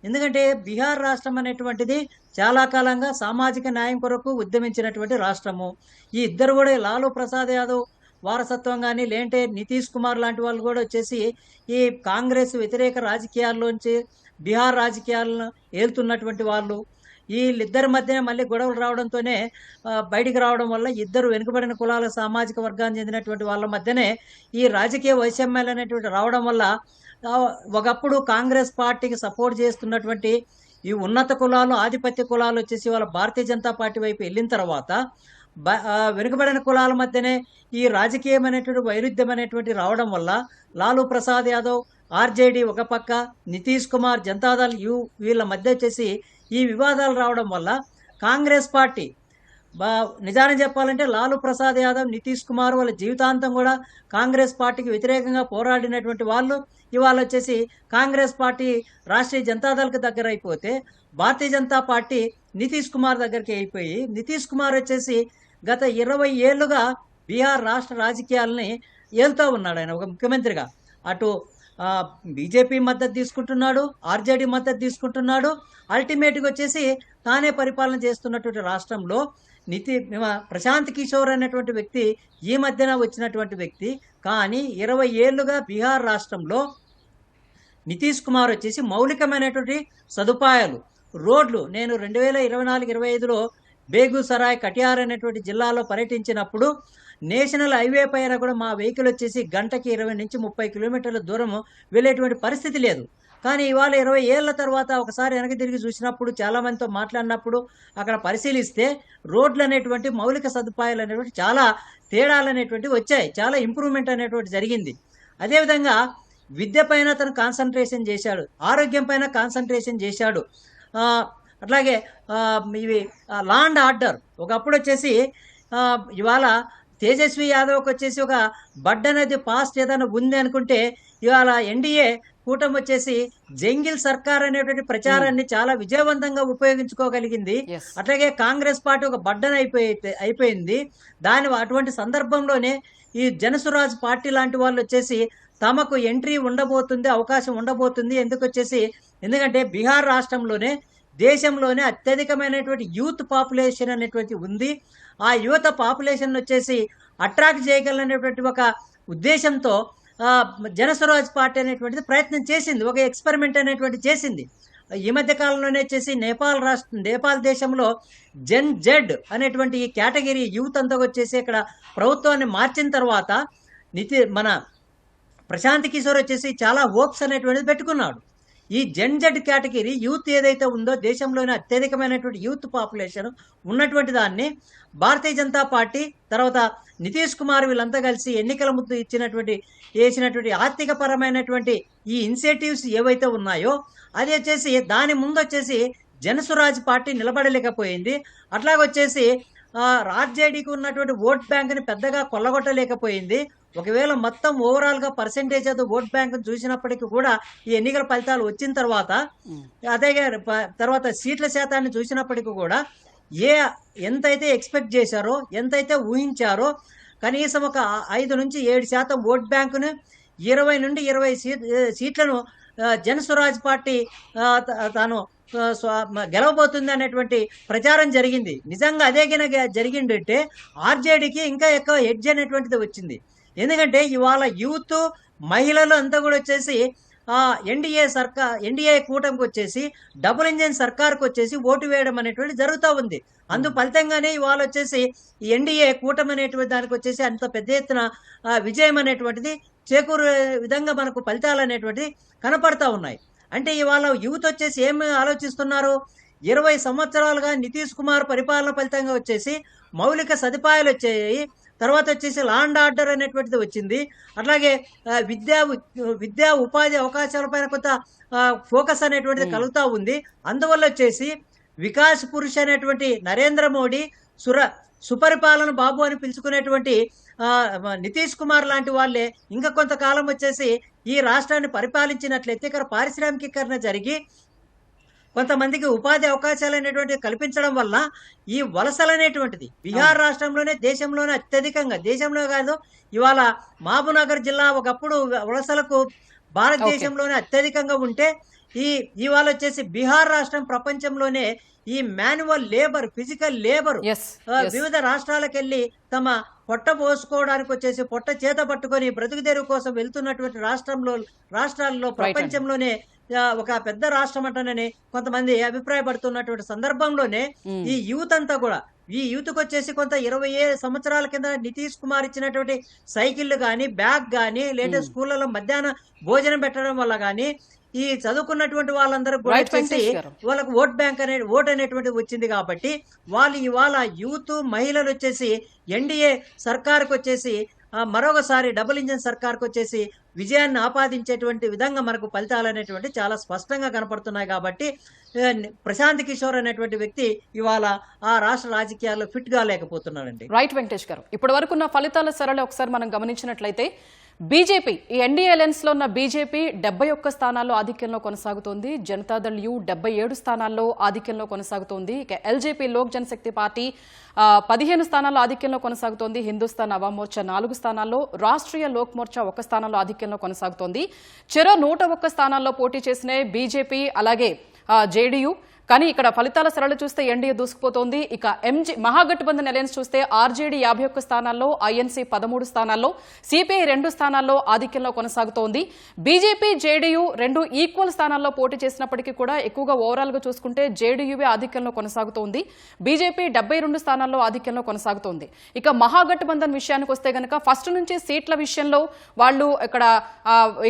ఎందుకంటే బీహార్ రాష్ట్రం అనేటువంటిది చాలా కాలంగా సామాజిక న్యాయం కొరకు ఉద్యమించినటువంటి రాష్ట్రము. ఈ ఇద్దరు కూడా లాలూ ప్రసాద్ యాదవ్ వారసత్వం కానీ, లేంటే నితీష్ కుమార్ లాంటి వాళ్ళు కూడా వచ్చేసి ఈ కాంగ్రెస్ వ్యతిరేక రాజకీయాల్లోంచి బీహార్ రాజకీయాలను ఏలుతున్నటువంటి వాళ్ళు. వీళ్ళిద్దరి మధ్యనే మళ్ళీ గొడవలు రావడంతోనే బయటికి రావడం వల్ల ఇద్దరు వెనుకబడిన కులాల సామాజిక వర్గానికి చెందినటువంటి వాళ్ళ మధ్యనే ఈ రాజకీయ వైషమ్యాలు అనేటువంటి రావడం వల్ల ఒకప్పుడు కాంగ్రెస్ పార్టీకి సపోర్ట్ చేస్తున్నటువంటి ఈ ఉన్నత కులాలు, ఆధిపత్య కులాలు వచ్చేసి వాళ్ళ భారతీయ జనతా పార్టీ వైపు వెళ్ళిన తర్వాత వెనుకబడిన కులాల మధ్యనే ఈ రాజకీయమైనటువంటి వైరుధ్యం అనేటువంటి రావడం వల్ల లాలూ ప్రసాద్ యాదవ్ ఆర్జేడీ ఒక పక్క, నితీష్ కుమార్ జనతాదళ్ వీళ్ళ మధ్య వచ్చేసి ఈ వివాదాలు రావడం వల్ల కాంగ్రెస్ పార్టీ నిజాన్ని చెప్పాలంటే లాలూ ప్రసాద్ యాదవ్, నితీష్ కుమార్ వాళ్ళ జీవితాంతం కూడా కాంగ్రెస్ పార్టీకి వ్యతిరేకంగా పోరాడినటువంటి వాళ్ళు ఇవాళ వచ్చేసి కాంగ్రెస్ పార్టీ రాష్ట్రీయ జనతాదళ్కి దగ్గర అయిపోతే భారతీయ జనతా పార్టీ నితీష్ కుమార్ దగ్గరికి అయిపోయి, నితీష్ కుమార్ వచ్చేసి గత 20 ఏళ్లుగా బీహార్ రాష్ట్ర రాజకీయాలని ఏలుతూ ఉన్నాడు. ఆయన ఒక ముఖ్యమంత్రిగా అటు బీజేపీ మద్దతు తీసుకుంటున్నాడు, ఆర్జేడీ మద్దతు తీసుకుంటున్నాడు. అల్టిమేట్గా వచ్చేసి తానే పరిపాలన చేస్తున్నటువంటి రాష్ట్రంలో ప్రశాంత్ కిషోర్ అనేటువంటి వ్యక్తి ఈ మధ్యన వచ్చినటువంటి వ్యక్తి. కానీ 20 ఏళ్లుగా బీహార్ రాష్ట్రంలో నితీష్ కుమార్ వచ్చేసి మౌలికమైనటువంటి సదుపాయాలు, రోడ్లు, నేను 2024-25లో బేగుసరాయ్, కటియార్ అనేటువంటి జిల్లాలో పర్యటించినప్పుడు నేషనల్ హైవే పైన కూడా మా వెహికల్ వచ్చేసి గంటకి 20 నుంచి 30 కిలోమీటర్ల దూరం వెళ్ళేటువంటి పరిస్థితి లేదు. కానీ ఇవాళ 20 ఏళ్ల తర్వాత ఒకసారి వెనక్కి తిరిగి చూసినప్పుడు, చాలా మందితో మాట్లాడినప్పుడు, అక్కడ పరిశీలిస్తే రోడ్లు అనేటువంటి మౌలిక సదుపాయాలు అనేటువంటి చాలా తేడాలు అనేటువంటివి వచ్చాయి. చాలా ఇంప్రూవ్మెంట్ అనేటువంటి జరిగింది. అదేవిధంగా విద్య పైన తను కాన్సన్ట్రేషన్ చేశాడు, ఆరోగ్యం పైన కాన్సన్ట్రేషన్ చేశాడు. అట్లాగే ఇవి లా అండ్ ఆర్డర్ ఒకప్పుడు వచ్చేసి ఇవాళ తేజస్వి యాదవ్కి వచ్చేసి ఒక బడ్ అనేది పాస్ట్ ఏదైనా ఉంది అనుకుంటే, ఇవాళ ఎన్డీఏ కూటమి వచ్చేసి జంగిల్ సర్కార్ అనేటువంటి ప్రచారాన్ని చాలా విజయవంతంగా ఉపయోగించుకోగలిగింది. అట్లాగే కాంగ్రెస్ పార్టీ ఒక బడ్డన అయిపోయింది. అటువంటి సందర్భంలోనే ఈ జనసురాజ్ పార్టీ లాంటి వాళ్ళు వచ్చేసి తమకు ఎంట్రీ ఉండబోతుంది, అవకాశం ఉండబోతుంది. ఎందుకంటే బీహార్ రాష్ట్రంలోనే దేశంలోనే అత్యధికమైనటువంటి యూత్ పాపులేషన్ అనేటువంటి ఉంది. ఆ యువత పాపులేషన్ వచ్చేసి అట్రాక్ట్ చేయగలనేటువంటి ఒక ఉద్దేశంతో జనస్వరాజ్ పార్టీ అనేటువంటిది ప్రయత్నం చేసింది, ఒక ఎక్స్పెరిమెంట్ అనేటువంటి చేసింది. ఈ మధ్య కాలంలోనే వచ్చేసి నేపాల్ దేశంలో జెన్ జెడ్ అనేటువంటి ఈ కేటగిరీ యూత్ అంతా వచ్చేసి ఇక్కడ ప్రభుత్వాన్ని మార్చిన తర్వాత మన ప్రశాంత్ కిషోర్ వచ్చేసి చాలా హోప్స్ అనేటువంటిది పెట్టుకున్నాడు. ఈ జెన్ జెడ్ కేటగిరీ యూత్ ఏదైతే ఉందో దేశంలోనే అత్యధికమైనటువంటి యూత్ పాపులేషన్ ఉన్నటువంటి దాన్ని భారతీయ జనతా పార్టీ తర్వాత నితీష్ కుమార్ వీళ్ళంతా కలిసి ఎన్నికల ముందు వేసినటువంటి ఆర్థిక పరమైనటువంటి ఈ ఇనిషియేటివ్స్ ఏవైతే ఉన్నాయో అది వచ్చేసి దాని ముందు వచ్చేసి జనసురాజ్ పార్టీ నిలబడలేకపోయింది. అట్లాగొచ్చేసి ఆర్జేడీకి ఉన్నటువంటి ఓట్ బ్యాంక్ని పెద్దగా కొల్లగొట్టలేకపోయింది. ఒకవేళ మొత్తం ఓవరాల్గా పర్సెంటేజ్ ఆఫ్ ఓట్ బ్యాంక్ చూసినప్పటికీ కూడా ఈ ఎన్నికల ఫలితాలు వచ్చిన తర్వాత అదే తర్వాత సీట్ల శాతాన్ని చూసినప్పటికీ కూడా ఎంతైతే ఎక్స్పెక్ట్ చేశారో, ఎంతైతే ఊహించారో కనీసం ఒక 5 నుంచి 7% ఓట్ బ్యాంకును 20 నుండి 20 సీట్లను జనసురాజ్ పార్టీ తాను గెలవబోతుంది అనేటువంటి ప్రచారం జరిగింది. నిజంగా అదే గిన జరిగిందంటే ఆర్జేడీకి ఇంకా ఎక్కువ ఎడ్జ్ అనేటువంటిది వచ్చింది. ఎందుకంటే ఇవాళ యూత్ మహిళలు అంతా కూడా వచ్చేసి ఎన్డీఏ కూటమికి వచ్చేసి డబుల్ ఇంజిన్ సర్కార్కి వచ్చేసి ఓటు వేయడం అనేటువంటి జరుగుతూ ఉంది. అందు ఫలితంగానే ఇవాళ వచ్చేసి ఈ ఎన్డీఏ కూటమి అనేటువంటి దానికి వచ్చేసి అంత పెద్ద ఎత్తున విజయం అనేటువంటిది చేకూరే విధంగా మనకు ఫలితాలు అనేటువంటిది కనపడతా ఉన్నాయి. అంటే ఇవాళ యూత్ వచ్చేసి ఏమి ఆలోచిస్తున్నారు, 20 సంవత్సరాలుగా నితీష్ కుమార్ పరిపాలన ఫలితంగా వచ్చేసి మౌలిక సదుపాయాలు వచ్చాయి, తర్వాత వచ్చేసి లా అండ్ ఆర్డర్ అనేటువంటిది వచ్చింది, అట్లాగే విద్యా ఉపాధి అవకాశాలపైన కొంత ఫోకస్ అనేటువంటిది కలుగుతూ ఉంది. అందువల్ల వచ్చేసి వికాస్ పురుష్ అనేటువంటి నరేంద్ర మోడీ సుపరిపాలన బాబు అని పిలుచుకునేటువంటి నితీష్ కుమార్ లాంటి వాళ్ళే ఇంకా కొంతకాలం వచ్చేసి ఈ రాష్ట్రాన్ని పరిపాలించినట్లయితే ఇక్కడ పారిశ్రామికీకరణ జరిగి కొంతమందికి ఉపాధి అవకాశాలు అనేటువంటివి కల్పించడం వల్ల ఈ వలసలు అనేటువంటిది బీహార్ రాష్ట్రంలోనే దేశంలోనే అత్యధికంగా, దేశంలో కాదు ఇవాళ మహబూబ్నగర్ జిల్లా ఒకప్పుడు వలసలకు భారతదేశంలోనే అత్యధికంగా ఉంటే ఇవాళ వచ్చేసి బీహార్ రాష్ట్రం ప్రపంచంలోనే ఈ మాన్యువల్ లేబర్, ఫిజికల్ లేబర్ వివిధ రాష్ట్రాలకు వెళ్ళి తమ పొట్ట పోసుకోవడానికి వచ్చేసి పొట్ట చేత పట్టుకొని బ్రతుకు తెరువు కోసం వెళ్తున్నటువంటి రాష్ట్రాల్లో ప్రపంచంలోనే ఒక పెద్ద రాష్ట్రం అంటానని కొంతమంది అభిప్రాయపడుతున్నటువంటి సందర్భంలోనే ఈ యూత్ అంతా కూడా ఈ యూత్కి వచ్చేసి కొంత 20 సంవత్సరాల కింద నితీష్ కుమార్ ఇచ్చినటువంటి సైకిళ్లు కానీ, బ్యాగ్ కానీ, లేటెస్ట్ స్కూళ్ళలో మధ్యాహ్న భోజనం పెట్టడం వల్ల కానీ ఈ చదువుకున్నటువంటి వాళ్ళందరూ కూడా వచ్చేసి వాళ్ళకు ఓట్ అనేటువంటిది వచ్చింది. కాబట్టి వాళ్ళు ఇవాళ యూత్ మహిళలు వచ్చేసి ఎన్డీఏ సర్కార్కి వచ్చేసి మరొకసారి డబుల్ ఇంజిన్ సర్కార్కి వచ్చేసి విజయాన్ని ఆపాదించేటువంటి విధంగా మనకు ఫలితాలు అనేటువంటి చాలా స్పష్టంగా కనపడుతున్నాయి. కాబట్టి ప్రశాంత్ కిషోర్ అనేటువంటి వ్యక్తి ఇవాళ ఆ రాష్ట్ర రాజకీయాల్లో ఫిట్ గా లేకపోతున్నాడండి. రైట్ వెంకటేష్ గారు, ఇప్పటి వరకు ఉన్న ఫలితాల సరళి ఒకసారి మనం గమనించినట్లయితే బీజేపీ, ఈ ఎన్డీఏ అలయన్స్ లో ఉన్న బీజేపీ 71 స్థానాల్లో ఆధిక్యంలో కొనసాగుతోంది. జనతాదళ్ యు 77 స్థానాల్లో ఆధిక్యంలో కొనసాగుతోంది. ఇక ఎల్జేపీ లోక్ జనశక్తి పార్టీ 15 స్థానాల్లో ఆధిక్యంలో కొనసాగుతోంది. హిందుస్థాన్ అవామ్ మోర్చా 4 స్థానాల్లో, రాష్ట్రీయ లోక్ మోర్చా 1 స్థానంలో ఆధిక్యంలో కొనసాగుతోంది. చెరో 101 స్థానాల్లో పోటీ చేసిన బీజేపీ అలాగే జేడీయూ, కానీ ఇక్కడ ఫలితాల సరళి చూస్తే ఎన్డీఏ దూసుకుపోతోంది. ఇక మహాగఠబంధన్ అలయన్స్ చూస్తే ఆర్జేడీ 51 స్థానాల్లో, ఐఎన్సీ 13 స్థానాల్లో, సిపిఐ 2 స్థానాల్లో ఆధిక్యంలో కొనసాగుతోంది. బీజేపీ, జేడీయూ 2 ఈక్వల్ స్థానాల్లో పోటీ చేసినప్పటికీ కూడా ఎక్కువగా ఓవరాల్ గా చూసుకుంటే జేడీయూవే ఆధిక్యంలో కొనసాగుతోంది. బీజేపీ 72 స్థానాల్లో ఆధిక్యంలో కొనసాగుతోంది. ఇక మహాగఠబంధన్ విషయానికి వస్తే గనక ఫస్ట్ నుంచి సీట్ల విషయంలో వాళ్ళు ఇక్కడ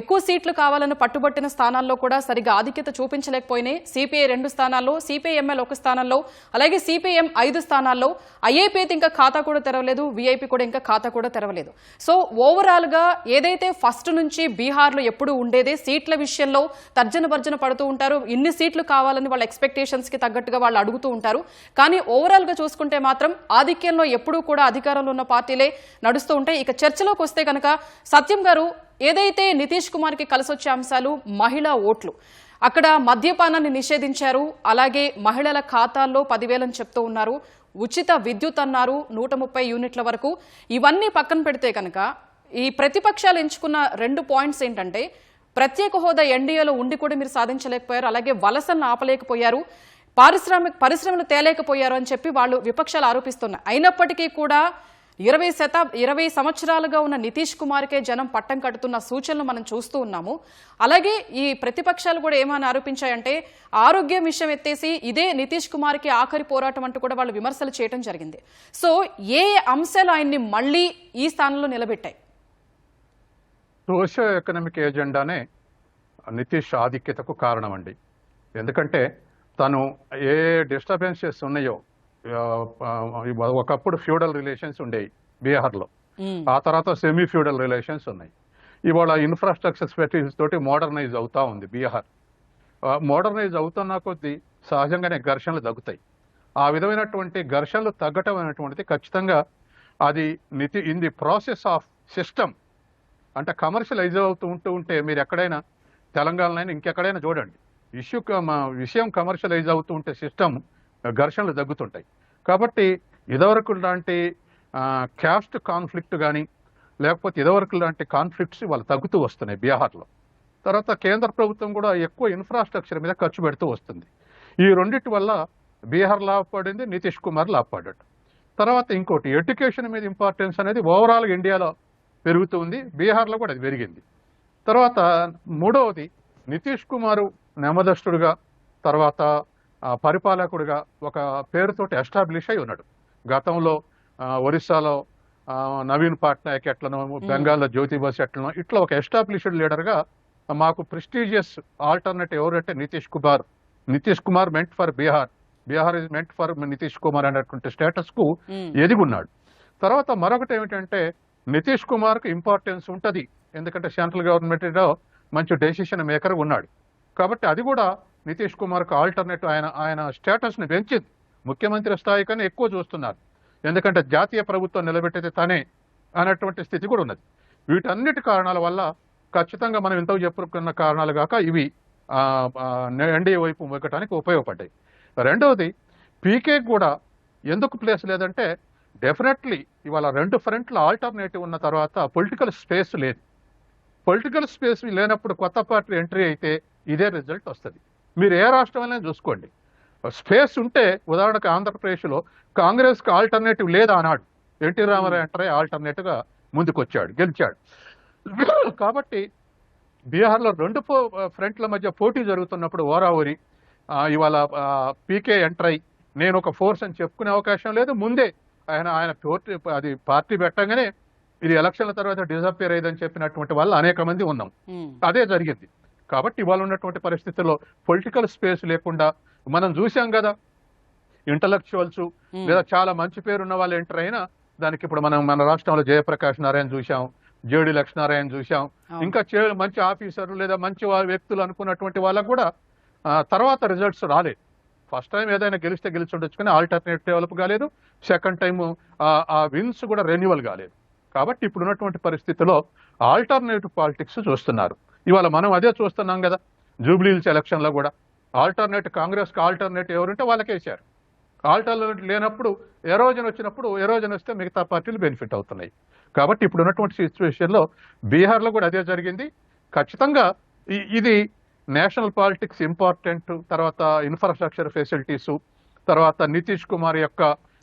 ఎక్కువ సీట్లు కావాలని పట్టుబట్టిన స్థానాల్లో కూడా సరిగా ఆధిక్యత చూపించలేకపోయినాయి. సిపిఐ 2 స్థానాల్లో, సిపిఐఎంఎల్ 1 స్థానంలో, అలాగే సిపిఎం 5 స్థానాల్లో. ఐఏపీ అయితే ఇంకా ఖాతా కూడా తెరవలేదు, విఐపీ కూడా ఇంకా ఖాతా కూడా తెరవలేదు. సో ఓవరాల్ గా ఏదైతే ఫస్ట్ నుంచి బీహార్లో ఎప్పుడు ఉండేదే సీట్ల విషయంలో తర్జన భర్జన పడుతూ ఉంటారు. ఇన్ని సీట్లు కావాలని వాళ్ళ ఎక్స్పెక్టేషన్స్ కి తగ్గట్టుగా వాళ్ళు అడుగుతూ ఉంటారు. కానీ ఓవరాల్ గా చూసుకుంటే మాత్రం ఆధిక్యంలో ఎప్పుడూ కూడా అధికారంలో ఉన్న పార్టీలే నడుస్తూ ఉంటాయి. ఇక చర్చలోకి వస్తే కనుక సత్యం గారు, ఏదైతే నితీష్ కుమార్ కి కలిసొచ్చే అంశాలు మహిళా ఓట్లు, అక్కడ మద్యపానాన్ని నిషేధించారు, అలాగే మహిళల ఖాతాల్లో 10,000 అని చెప్తూ ఉన్నారు, ఉచిత విద్యుత్ అన్నారు 130 యూనిట్ల వరకు. ఇవన్నీ పక్కన పెడితే కనుక ఈ ప్రతిపక్షాలు ఎంచుకున్న 2 పాయింట్స్ ఏంటంటే, ప్రత్యేక హోదా ఎన్డీఏలో ఉండి కూడా మీరు సాధించలేకపోయారు, అలాగే వలసలను ఆపలేకపోయారు, పరిశ్రమలు తేలేకపోయారు అని చెప్పి వాళ్ళు విపక్షాలు ఆరోపిస్తున్నాయి. అయినప్పటికీ కూడా 20 సంవత్సరాలుగా ఉన్న నితీష్ కుమార్కే జనం పట్టం కట్టుతున్న సూచనలు మనం చూస్తూ ఉన్నాము. అలాగే ఈ ప్రతిపక్షాలు కూడా ఏమని ఆరోపించాయంటే, ఆరోగ్యం విషయం ఎత్తేసి ఇదే నితీష్ కుమార్కి ఆఖరి పోరాటం అంటూ కూడా వాళ్ళు విమర్శలు చేయడం జరిగింది. సో ఏ అంశాలు ఆయన్ని మళ్ళీ ఈ స్థానంలో నిలబెట్టాయి? సోషియో ఎకనామిక్ ఏజెండానే నితీష్ ఆధిక్యతకు కారణం అండి. ఎందుకంటే తను ఏ డిస్టర్బెన్సెస్ ఉన్నాయో, ఒకప్పుడు ఫ్యూడల్ రిలేషన్స్ ఉండేవి బీహార్లో, ఆ తర్వాత సెమీ ఫ్యూడల్ రిలేషన్స్ ఉన్నాయి. ఇవాళ ఇన్ఫ్రాస్ట్రక్చర్ ఫెసిలిటీస్ తోటి మోడర్నైజ్ అవుతా ఉంది బీహార్. మోడర్నైజ్ అవుతున్న కొద్దీ సహజంగానే ఘర్షణలు తగ్గుతాయి. ఆ విధమైనటువంటి ఘర్షణలు తగ్గటం అనేటువంటిది ఖచ్చితంగా అది in the process of system. అంటే కమర్షియలైజ్ ఉంటూ ఉంటే మీరు ఎక్కడైనా తెలంగాణలో ఇంకెక్కడైనా చూడండి, విషయం కమర్షియలైజ్ అవుతూ ఉంటే సిస్టమ్ ఘర్షణలు తగ్గుతుంటాయి. కాబట్టి ఇదివరకు లాంటి క్యాస్ట్ కాన్ఫ్లిక్ట్ కానీ లేకపోతే ఇదివరకు లాంటి కాన్ఫ్లిక్ట్స్ వాళ్ళు తగ్గుతూ వస్తున్నాయి బీహార్లో. తర్వాత కేంద్ర ప్రభుత్వం కూడా ఎక్కువ ఇన్ఫ్రాస్ట్రక్చర్ మీద ఖర్చు పెడుతూ వస్తుంది. ఈ రెండింటి వల్ల బీహార్ లాభపడింది, నితీష్ కుమార్ లాభపడ్డాడు. తర్వాత ఇంకోటి ఎడ్యుకేషన్ మీద ఇంపార్టెన్స్ అనేది ఓవరాల్ ఇండియాలో పెరుగుతుంది, బీహార్లో కూడా అది పెరిగింది. తర్వాత మూడవది నితీష్ కుమారు నెమ్మదస్తుడుగా తర్వాత పరిపాలకుడిగా ఒక పేరుతోటి ఎస్టాబ్లిష్ అయి ఉన్నాడు. గతంలో ఒరిస్సాలో నవీన్ పట్నాయక్ ఎట్లనో, బెంగాల్లో జ్యోతి బసు ఎట్లనో, ఇట్లా ఒక ఎస్టాబ్లిష్డ్ లీడర్గా మాకు ప్రెస్టీజియస్ ఆల్టర్నేటివ్ ఎవరంటే Nitish Kumar meant for Bihar is meant for Nitish Kumar అనేటువంటి స్టేటస్ కు ఎదిగున్నాడు. తర్వాత మరొకటి ఏమిటంటే నితీష్ కుమార్ కు ఇంపార్టెన్స్ ఉంటుంది, ఎందుకంటే సెంట్రల్ గవర్నమెంట్లో మంచి డెసిషన్ మేకర్ ఉన్నాడు. కాబట్టి అది కూడా నితీష్ కుమార్ కు ఆల్టర్నేటివ్, ఆయన స్టేటస్ ని పెంచింది. ముఖ్యమంత్రి స్థాయి కన్నా ఎక్కువ చూస్తున్నారు, ఎందుకంటే జాతీయ ప్రభుత్వం నిలబెట్టేది తనే అనేటువంటి స్థితి కూడా ఉన్నది. వీటన్నిటి కారణాల వల్ల ఖచ్చితంగా మనం ఇంతకు చెప్పుకున్న కారణాలు కాక ఇవి ఎన్డీఏ వైపు మొగ్గటానికి ఉపయోగపడ్డాయి. రెండవది పీకే కూడా ఎందుకు ప్లేస్ లేదంటే, డెఫినెట్లీ ఇవాళ 2 ఫ్రంట్ల ఆల్టర్నేటివ్ ఉన్న తర్వాత పొలిటికల్ స్పేస్ లేదు. పొలిటికల్ స్పేస్ లేనప్పుడు కొత్త పార్టీ ఎంట్రీ అయితే ఇదే రిజల్ట్ వస్తుంది. మీరు ఏ రాష్ట్రంలో చూసుకోండి, స్పేస్ ఉంటే, ఉదాహరణకు ఆంధ్రప్రదేశ్లో కాంగ్రెస్కి ఆల్టర్నేటివ్ లేదా అన్నాడు, ఎన్టీ రామారావు ఎంటర్ అయ్యి ఆల్టర్నేటివ్గా ముందుకొచ్చాడు, గెలిచాడు. కాబట్టి బీహార్లో 2 ఫ్రంట్ల మధ్య పోటీ జరుగుతున్నప్పుడు ఓరావరి ఇవాళ పీకే ఎంటర్ అయ్యి నేను ఒక ఫోర్స్ అని చెప్పుకునే అవకాశం లేదు. ముందే ఆయన పార్టీ పెట్టగానే ఇది ఎలక్షన్ల తర్వాత డిజపేర్ అయ్యిందని చెప్పినటువంటి వాళ్ళు అనేక మంది ఉన్నాం. అదే జరిగింది. కాబట్టి ఇవాళ ఉన్నటువంటి పరిస్థితుల్లో పొలిటికల్ స్పేస్ లేకుండా మనం చూసాం కదా, ఇంటలెక్చువల్స్ లేదా చాలా మంచి పేరున్న వాళ్ళు ఎంటర్ అయినా దానికి ఇప్పుడు మనం మన రాష్ట్రంలో జయప్రకాష్ నారాయణ చూసాం, జేడి లక్ష్మీనారాయణ చూసాం, ఇంకా మంచి ఆఫీసర్లు లేదా మంచి వ్యక్తులు అనుకున్నటువంటి వాళ్ళకు కూడా తర్వాత రిజల్ట్స్ రాలేదు. ఫస్ట్ టైం ఏదైనా గెలిస్తే గెలిచి ఉండొచ్చు కానీ ఆల్టర్నేట్ డెవలప్ కాలేదు, సెకండ్ టైం ఆ విన్స్ కూడా రెన్యువల్ కాలేదు. కాబట్టి ఇప్పుడు ఉన్నటువంటి పరిస్థితిలో ఆల్టర్నేటివ్ పాలిటిక్స్ చూస్తున్నారు. ఇవాళ మనం అదే చూస్తున్నాం కదా, జూబ్లీహిల్స్ ఎలక్షన్లో కూడా ఆల్టర్నేటివ్ కాంగ్రెస్కి ఆల్టర్నేటివ్ ఎవరంటే వాళ్ళకేసారు. ఆల్టర్నేటివ్ లేనప్పుడు ఎరోజన్ వచ్చినప్పుడు ఎరోజన్ వస్తే మిగతా పార్టీలు బెనిఫిట్ అవుతున్నాయి. కాబట్టి ఇప్పుడు ఉన్నటువంటి సిచ్యువేషన్లో బీహార్లో కూడా అదే జరిగింది. ఖచ్చితంగా ఇది నేషనల్ పాలిటిక్స్ ఇంపార్టెంట్, తర్వాత ఇన్ఫ్రాస్ట్రక్చర్ ఫెసిలిటీసు, తర్వాత నితీష్ కుమార్ యొక్క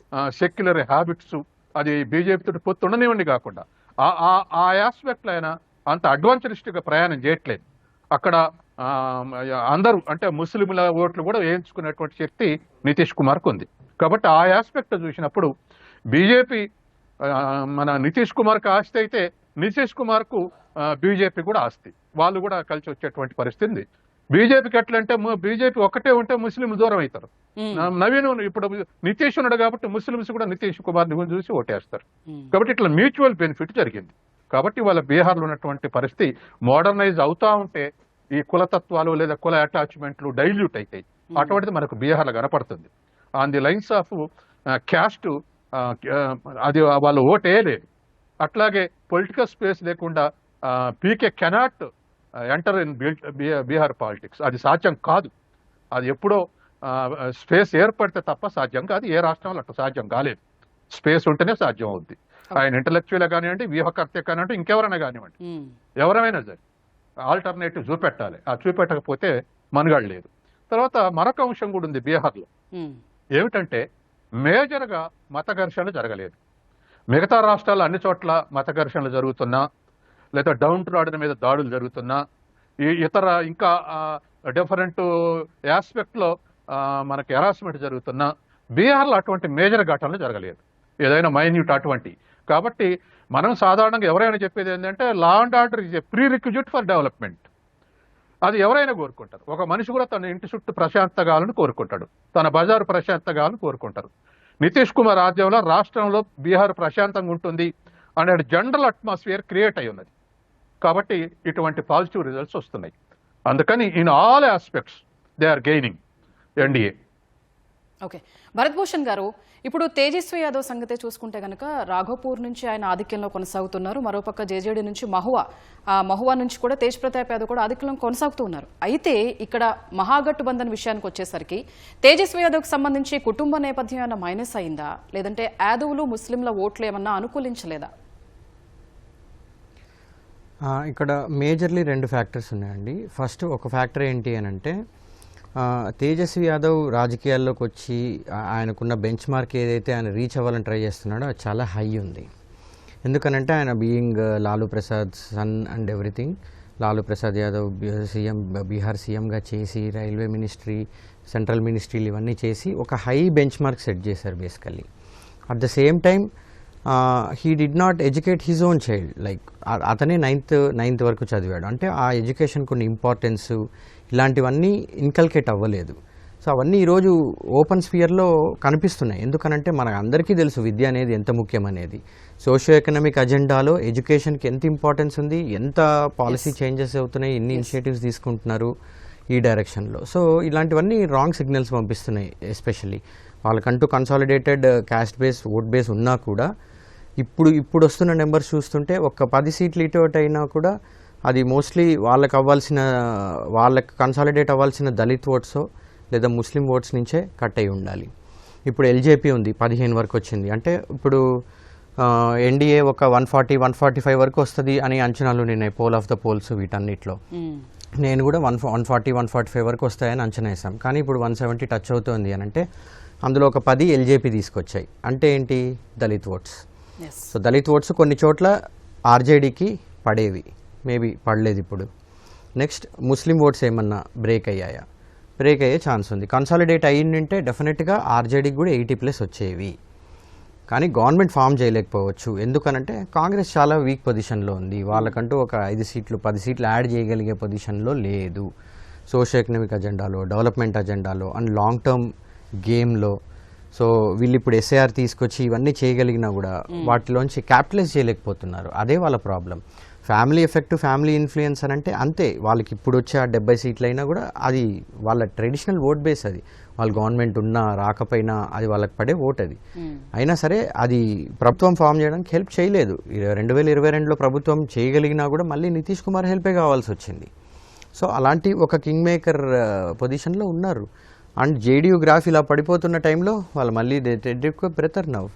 సెక్యులర్ హ్యాబిట్స్, అది బీజేపీతో పొత్తు ఉండనివ్వండి కాకుండా ఆ ఆస్పెక్ట్లో ఆయన అంత అడ్వాన్చరిస్ట్గా ప్రయాణం చేయట్లేదు. అక్కడ అందరూ అంటే ముస్లింల ఓట్లు కూడా వేయించుకునేటువంటి శక్తి నితీష్ కుమార్కు ఉంది. కాబట్టి ఆ ఆస్పెక్ట్ చూసినప్పుడు బీజేపీ మన నితీష్ కుమార్కి ఆస్తి అయితే నితీష్ కుమార్కు బీజేపీ కూడా ఆస్తి, వాళ్ళు కూడా కలిసి వచ్చేటువంటి పరిస్థితి ఉంది. బీజేపీకి ఎట్లంటే బీజేపీ ఒక్కటే ఉంటే ముస్లింలు దూరం అవుతారు. నవీన్ ఇప్పుడు నితీష్ ఉన్నాడు కాబట్టి ముస్లింస్ కూడా నితీష్ కుమార్ని చూసి ఓటేస్తారు. కాబట్టి ఇట్లా మ్యూచువల్ బెనిఫిట్ జరిగింది. కాబట్టి వాళ్ళ బీహార్లో ఉన్నటువంటి పరిస్థితి మోడర్నైజ్ అవుతా ఉంటే ఈ కులతత్వాలు లేదా కుల అటాచ్మెంట్లు డైల్యూట్ అవుతాయి. అటువంటిది మనకు బీహార్లో కనపడుతుంది. On the lines of caste అది వాళ్ళు ఓటేయలేదు. అట్లాగే పొలిటికల్ స్పేస్ లేకుండా PK cannot enter in Bihar politics, అది సాధ్యం కాదు. అది ఎప్పుడో స్పేస్ ఏర్పడితే తప్ప సాధ్యం కాదు. ఏ రాష్ట్రంలో అట్లా సాధ్యం కాలేదు. స్పేస్ ఉంటేనే సాధ్యం అవుద్ది. ఆయన ఇంటలెక్చువల్ కానివ్వండి, వ్యూహకర్త కానివ్వండి, ఇంకెవరైనా కానివ్వండి, ఎవరైనా సరే ఆల్టర్నేటివ్ చూపెట్టాలి. ఆ చూపెట్టకపోతే మనుగడ లేదు. తర్వాత మరొక అంశం కూడా ఉంది బీహార్లో. ఏమిటంటే మేజర్గా మత ఘర్షణలు జరగలేదు. మిగతా రాష్ట్రాల్లో అన్ని చోట్ల మత ఘర్షణలు జరుగుతున్నా, లేదా డౌన్ రాడ్ల మీద దాడులు జరుగుతున్నా, ఈ ఇతర ఇంకా డిఫరెంట్ ఆస్పెక్ట్లో మనకి హెరాస్మెంట్ జరుగుతున్నా, బీహార్లో అటువంటి మేజర్ ఘటనలు జరగలేదు, ఏదైనా మైన్యూట్ అటువంటి. కాబట్టి మనం సాధారణంగా ఎవరైనా చెప్పేది ఏంటంటే law and order is a pre requisite for development. అది ఎవరైనా కోరుకుంటారు. ఒక మనిషి కూడా తన ఇంటి చుట్టూ ప్రశాంతత కావాలని కోరుకుంటాడు, తన బజారు ప్రశాంతత కావాలని కోరుకుంటారు. నితీష్ కుమార్ ఆధ్వర్యంలో రాష్ట్రంలో బీహార్ ప్రశాంతంగా ఉంటుంది అనే జనరల్ అట్మాస్ఫియర్ క్రియేట్ అయి ఉన్నది. కాబట్టి ఇటువంటి పాజిటివ్ రిజల్ట్స్ వస్తున్నాయి. అందుకని in all aspects they are gaining NDA. Okay, Bharat Bhushan garu, ఇప్పుడు తేజస్వి యాదవ్ సంగతే చూసుకుంటే కనుక రాఘోపూర్ నుంచి ఆయన ఆధిక్యంలో కొనసాగుతున్నారు. మరోపక్క జేజేడీ నుంచి మహువా నుంచి కూడా తేజ్ ప్రతాప్ యాదవ్ కూడా ఆధిక్యంలో కొనసాగుతూ ఉన్నారు. అయితే ఇక్కడ మహాగఠబంధన్ విషయానికి వచ్చేసరికి తేజస్వి యాదవ్కి సంబంధించి కుటుంబ నేపథ్యం ఏమైనా మైనస్ అయిందా, లేదంటే యాదవులు ముస్లింల ఓట్లు ఏమన్నా అనుకూలించలేదా? ఇక్కడ మేజర్లీ 2 ఫ్యాక్టర్స్ ఉన్నాయండి. ఫస్ట్ ఒక ఫ్యాక్టర్ ఏంటి అని అంటే తేజస్వి యాదవ్ రాజకీయాల్లోకి వచ్చి ఆయనకున్న బెంచ్ మార్క్ ఏదైతే ఆయన రీచ్ అవ్వాలని ట్రై చేస్తున్నాడో అది చాలా హై ఉంది. ఎందుకనంటే ఆయన being Lalu Prasad son and everything, Lalu Prasad Yadav Bihar సీఎంగా చేసి రైల్వే మినిస్ట్రీ, సెంట్రల్ మినిస్ట్రీలు ఇవన్నీ చేసి ఒక హై బెంచ్ మార్క్ సెట్ చేశారు basically. At the same time he did not educate his own child. Like అతనే నైన్త్ వరకు చదివాడు. అంటే ఆ ఎడ్యుకేషన్ కొన్ని ఇంపార్టెన్స్ ఇలాంటివన్నీ ఇన్కల్కేట్ అవ్వలేదు. సో అవన్నీ ఈరోజు ఓపెన్ స్పియర్లో కనిపిస్తున్నాయి. ఎందుకనంటే మనకు అందరికీ తెలుసు విద్య అనేది ఎంత ముఖ్యం అనేది. సోషియో ఎకనామిక్ అజెండాలో ఎడ్యుకేషన్కి ఎంత ఇంపార్టెన్స్ ఉంది, ఎంత పాలసీ చేంజెస్ అవుతున్నాయి, ఎన్ని ఇనిషియేటివ్స్ తీసుకుంటున్నారు ఈ డైరెక్షన్లో. సో ఇలాంటివన్నీ రాంగ్ సిగ్నల్స్ పంపిస్తున్నాయి. ఎస్పెషల్లీ వాళ్ళకంటూ consolidated caste base, vote base ఉన్నా కూడా ఇప్పుడు వస్తున్న నెంబర్స్ చూస్తుంటే ఒక 10 సీట్లు ఇటు అయినా కూడా అది మోస్ట్లీ వాళ్ళకి కన్సాలిడేట్ అవ్వాల్సిన దళిత్ ఓట్సో లేదా ముస్లిం ఓట్స్ నుంచే కట్ అయి ఉండాలి. ఇప్పుడు ఎల్జేపీ ఉంది 15 వరకు వచ్చింది. అంటే ఇప్పుడు ఎన్డీఏ ఒక 140-145 వరకు వస్తుంది అని అంచనాలు ఉన్నాయి పోల్ ఆఫ్ ద పోల్స్ వీటన్నిటిలో. నేను కూడా 140-145 వరకు వస్తాయని అంచనా వేసాం. కానీ ఇప్పుడు 170 టచ్ అవుతుంది అని అంటే అందులో ఒక 10 ఎల్జేపీ తీసుకొచ్చాయి. అంటే ఏంటి? Dalit votes. So Dalit votes కొన్ని చోట్ల ఆర్జేడీకి పడేవి, మేబీ పడలేదు ఇప్పుడు. నెక్స్ట్ ముస్లిం ఓట్స్ ఏమన్నా బ్రేక్ అయ్యాయా? బ్రేక్ అయ్యే ఛాన్స్ ఉంది. కన్సాలిడేట్ అయ్యిందంటే డెఫినెట్గా ఆర్జేడీకి కూడా 80+ వచ్చేవి. కానీ గవర్నమెంట్ ఫామ్ చేయలేకపోవచ్చు. ఎందుకనంటే కాంగ్రెస్ చాలా వీక్ పొజిషన్లో ఉంది. వాళ్ళకంటూ ఒక 5 సీట్లు 10 సీట్లు యాడ్ చేయగలిగే పొజిషన్లో లేదు. సోషియో ఎకనామిక్ అజెండాలో, డెవలప్మెంట్ అజెండాలో అండ్ లాంగ్ టర్మ్ గేమ్లో. సో వీళ్ళు ఇప్పుడు ఎస్ఐఆర్ తీసుకొచ్చి ఇవన్నీ చేయగలిగినా కూడా వాటిలోంచి క్యాపిటలైజ్ చేయలేకపోతున్నారు. అదే వాళ్ళ problem. Family effect, family influence అని అంటే అంతే. వాళ్ళకి ఇప్పుడు వచ్చే 70 సీట్లు అయినా కూడా అది వాళ్ళ ట్రెడిషనల్ ఓట్ బేస్. అది వాళ్ళ గవర్నమెంట్ ఉన్నా రాకపోయినా అది వాళ్ళకి పడే ఓట్. అది అయినా సరే అది ప్రభుత్వం ఫామ్ చేయడానికి హెల్ప్ చేయలేదు. 2022లో ప్రభుత్వం చేయగలిగినా కూడా మళ్ళీ నితీష్ కుమార్ హెల్పే కావాల్సి వచ్చింది. సో అలాంటి ఒక కింగ్ మేకర్ పొజిషన్లో ఉన్నారు. అండ్ జేడీయూ గ్రాఫ్ ఇలా పడిపోతున్న టైంలో వాళ్ళు మళ్ళీ బ్రెతర్ నవ్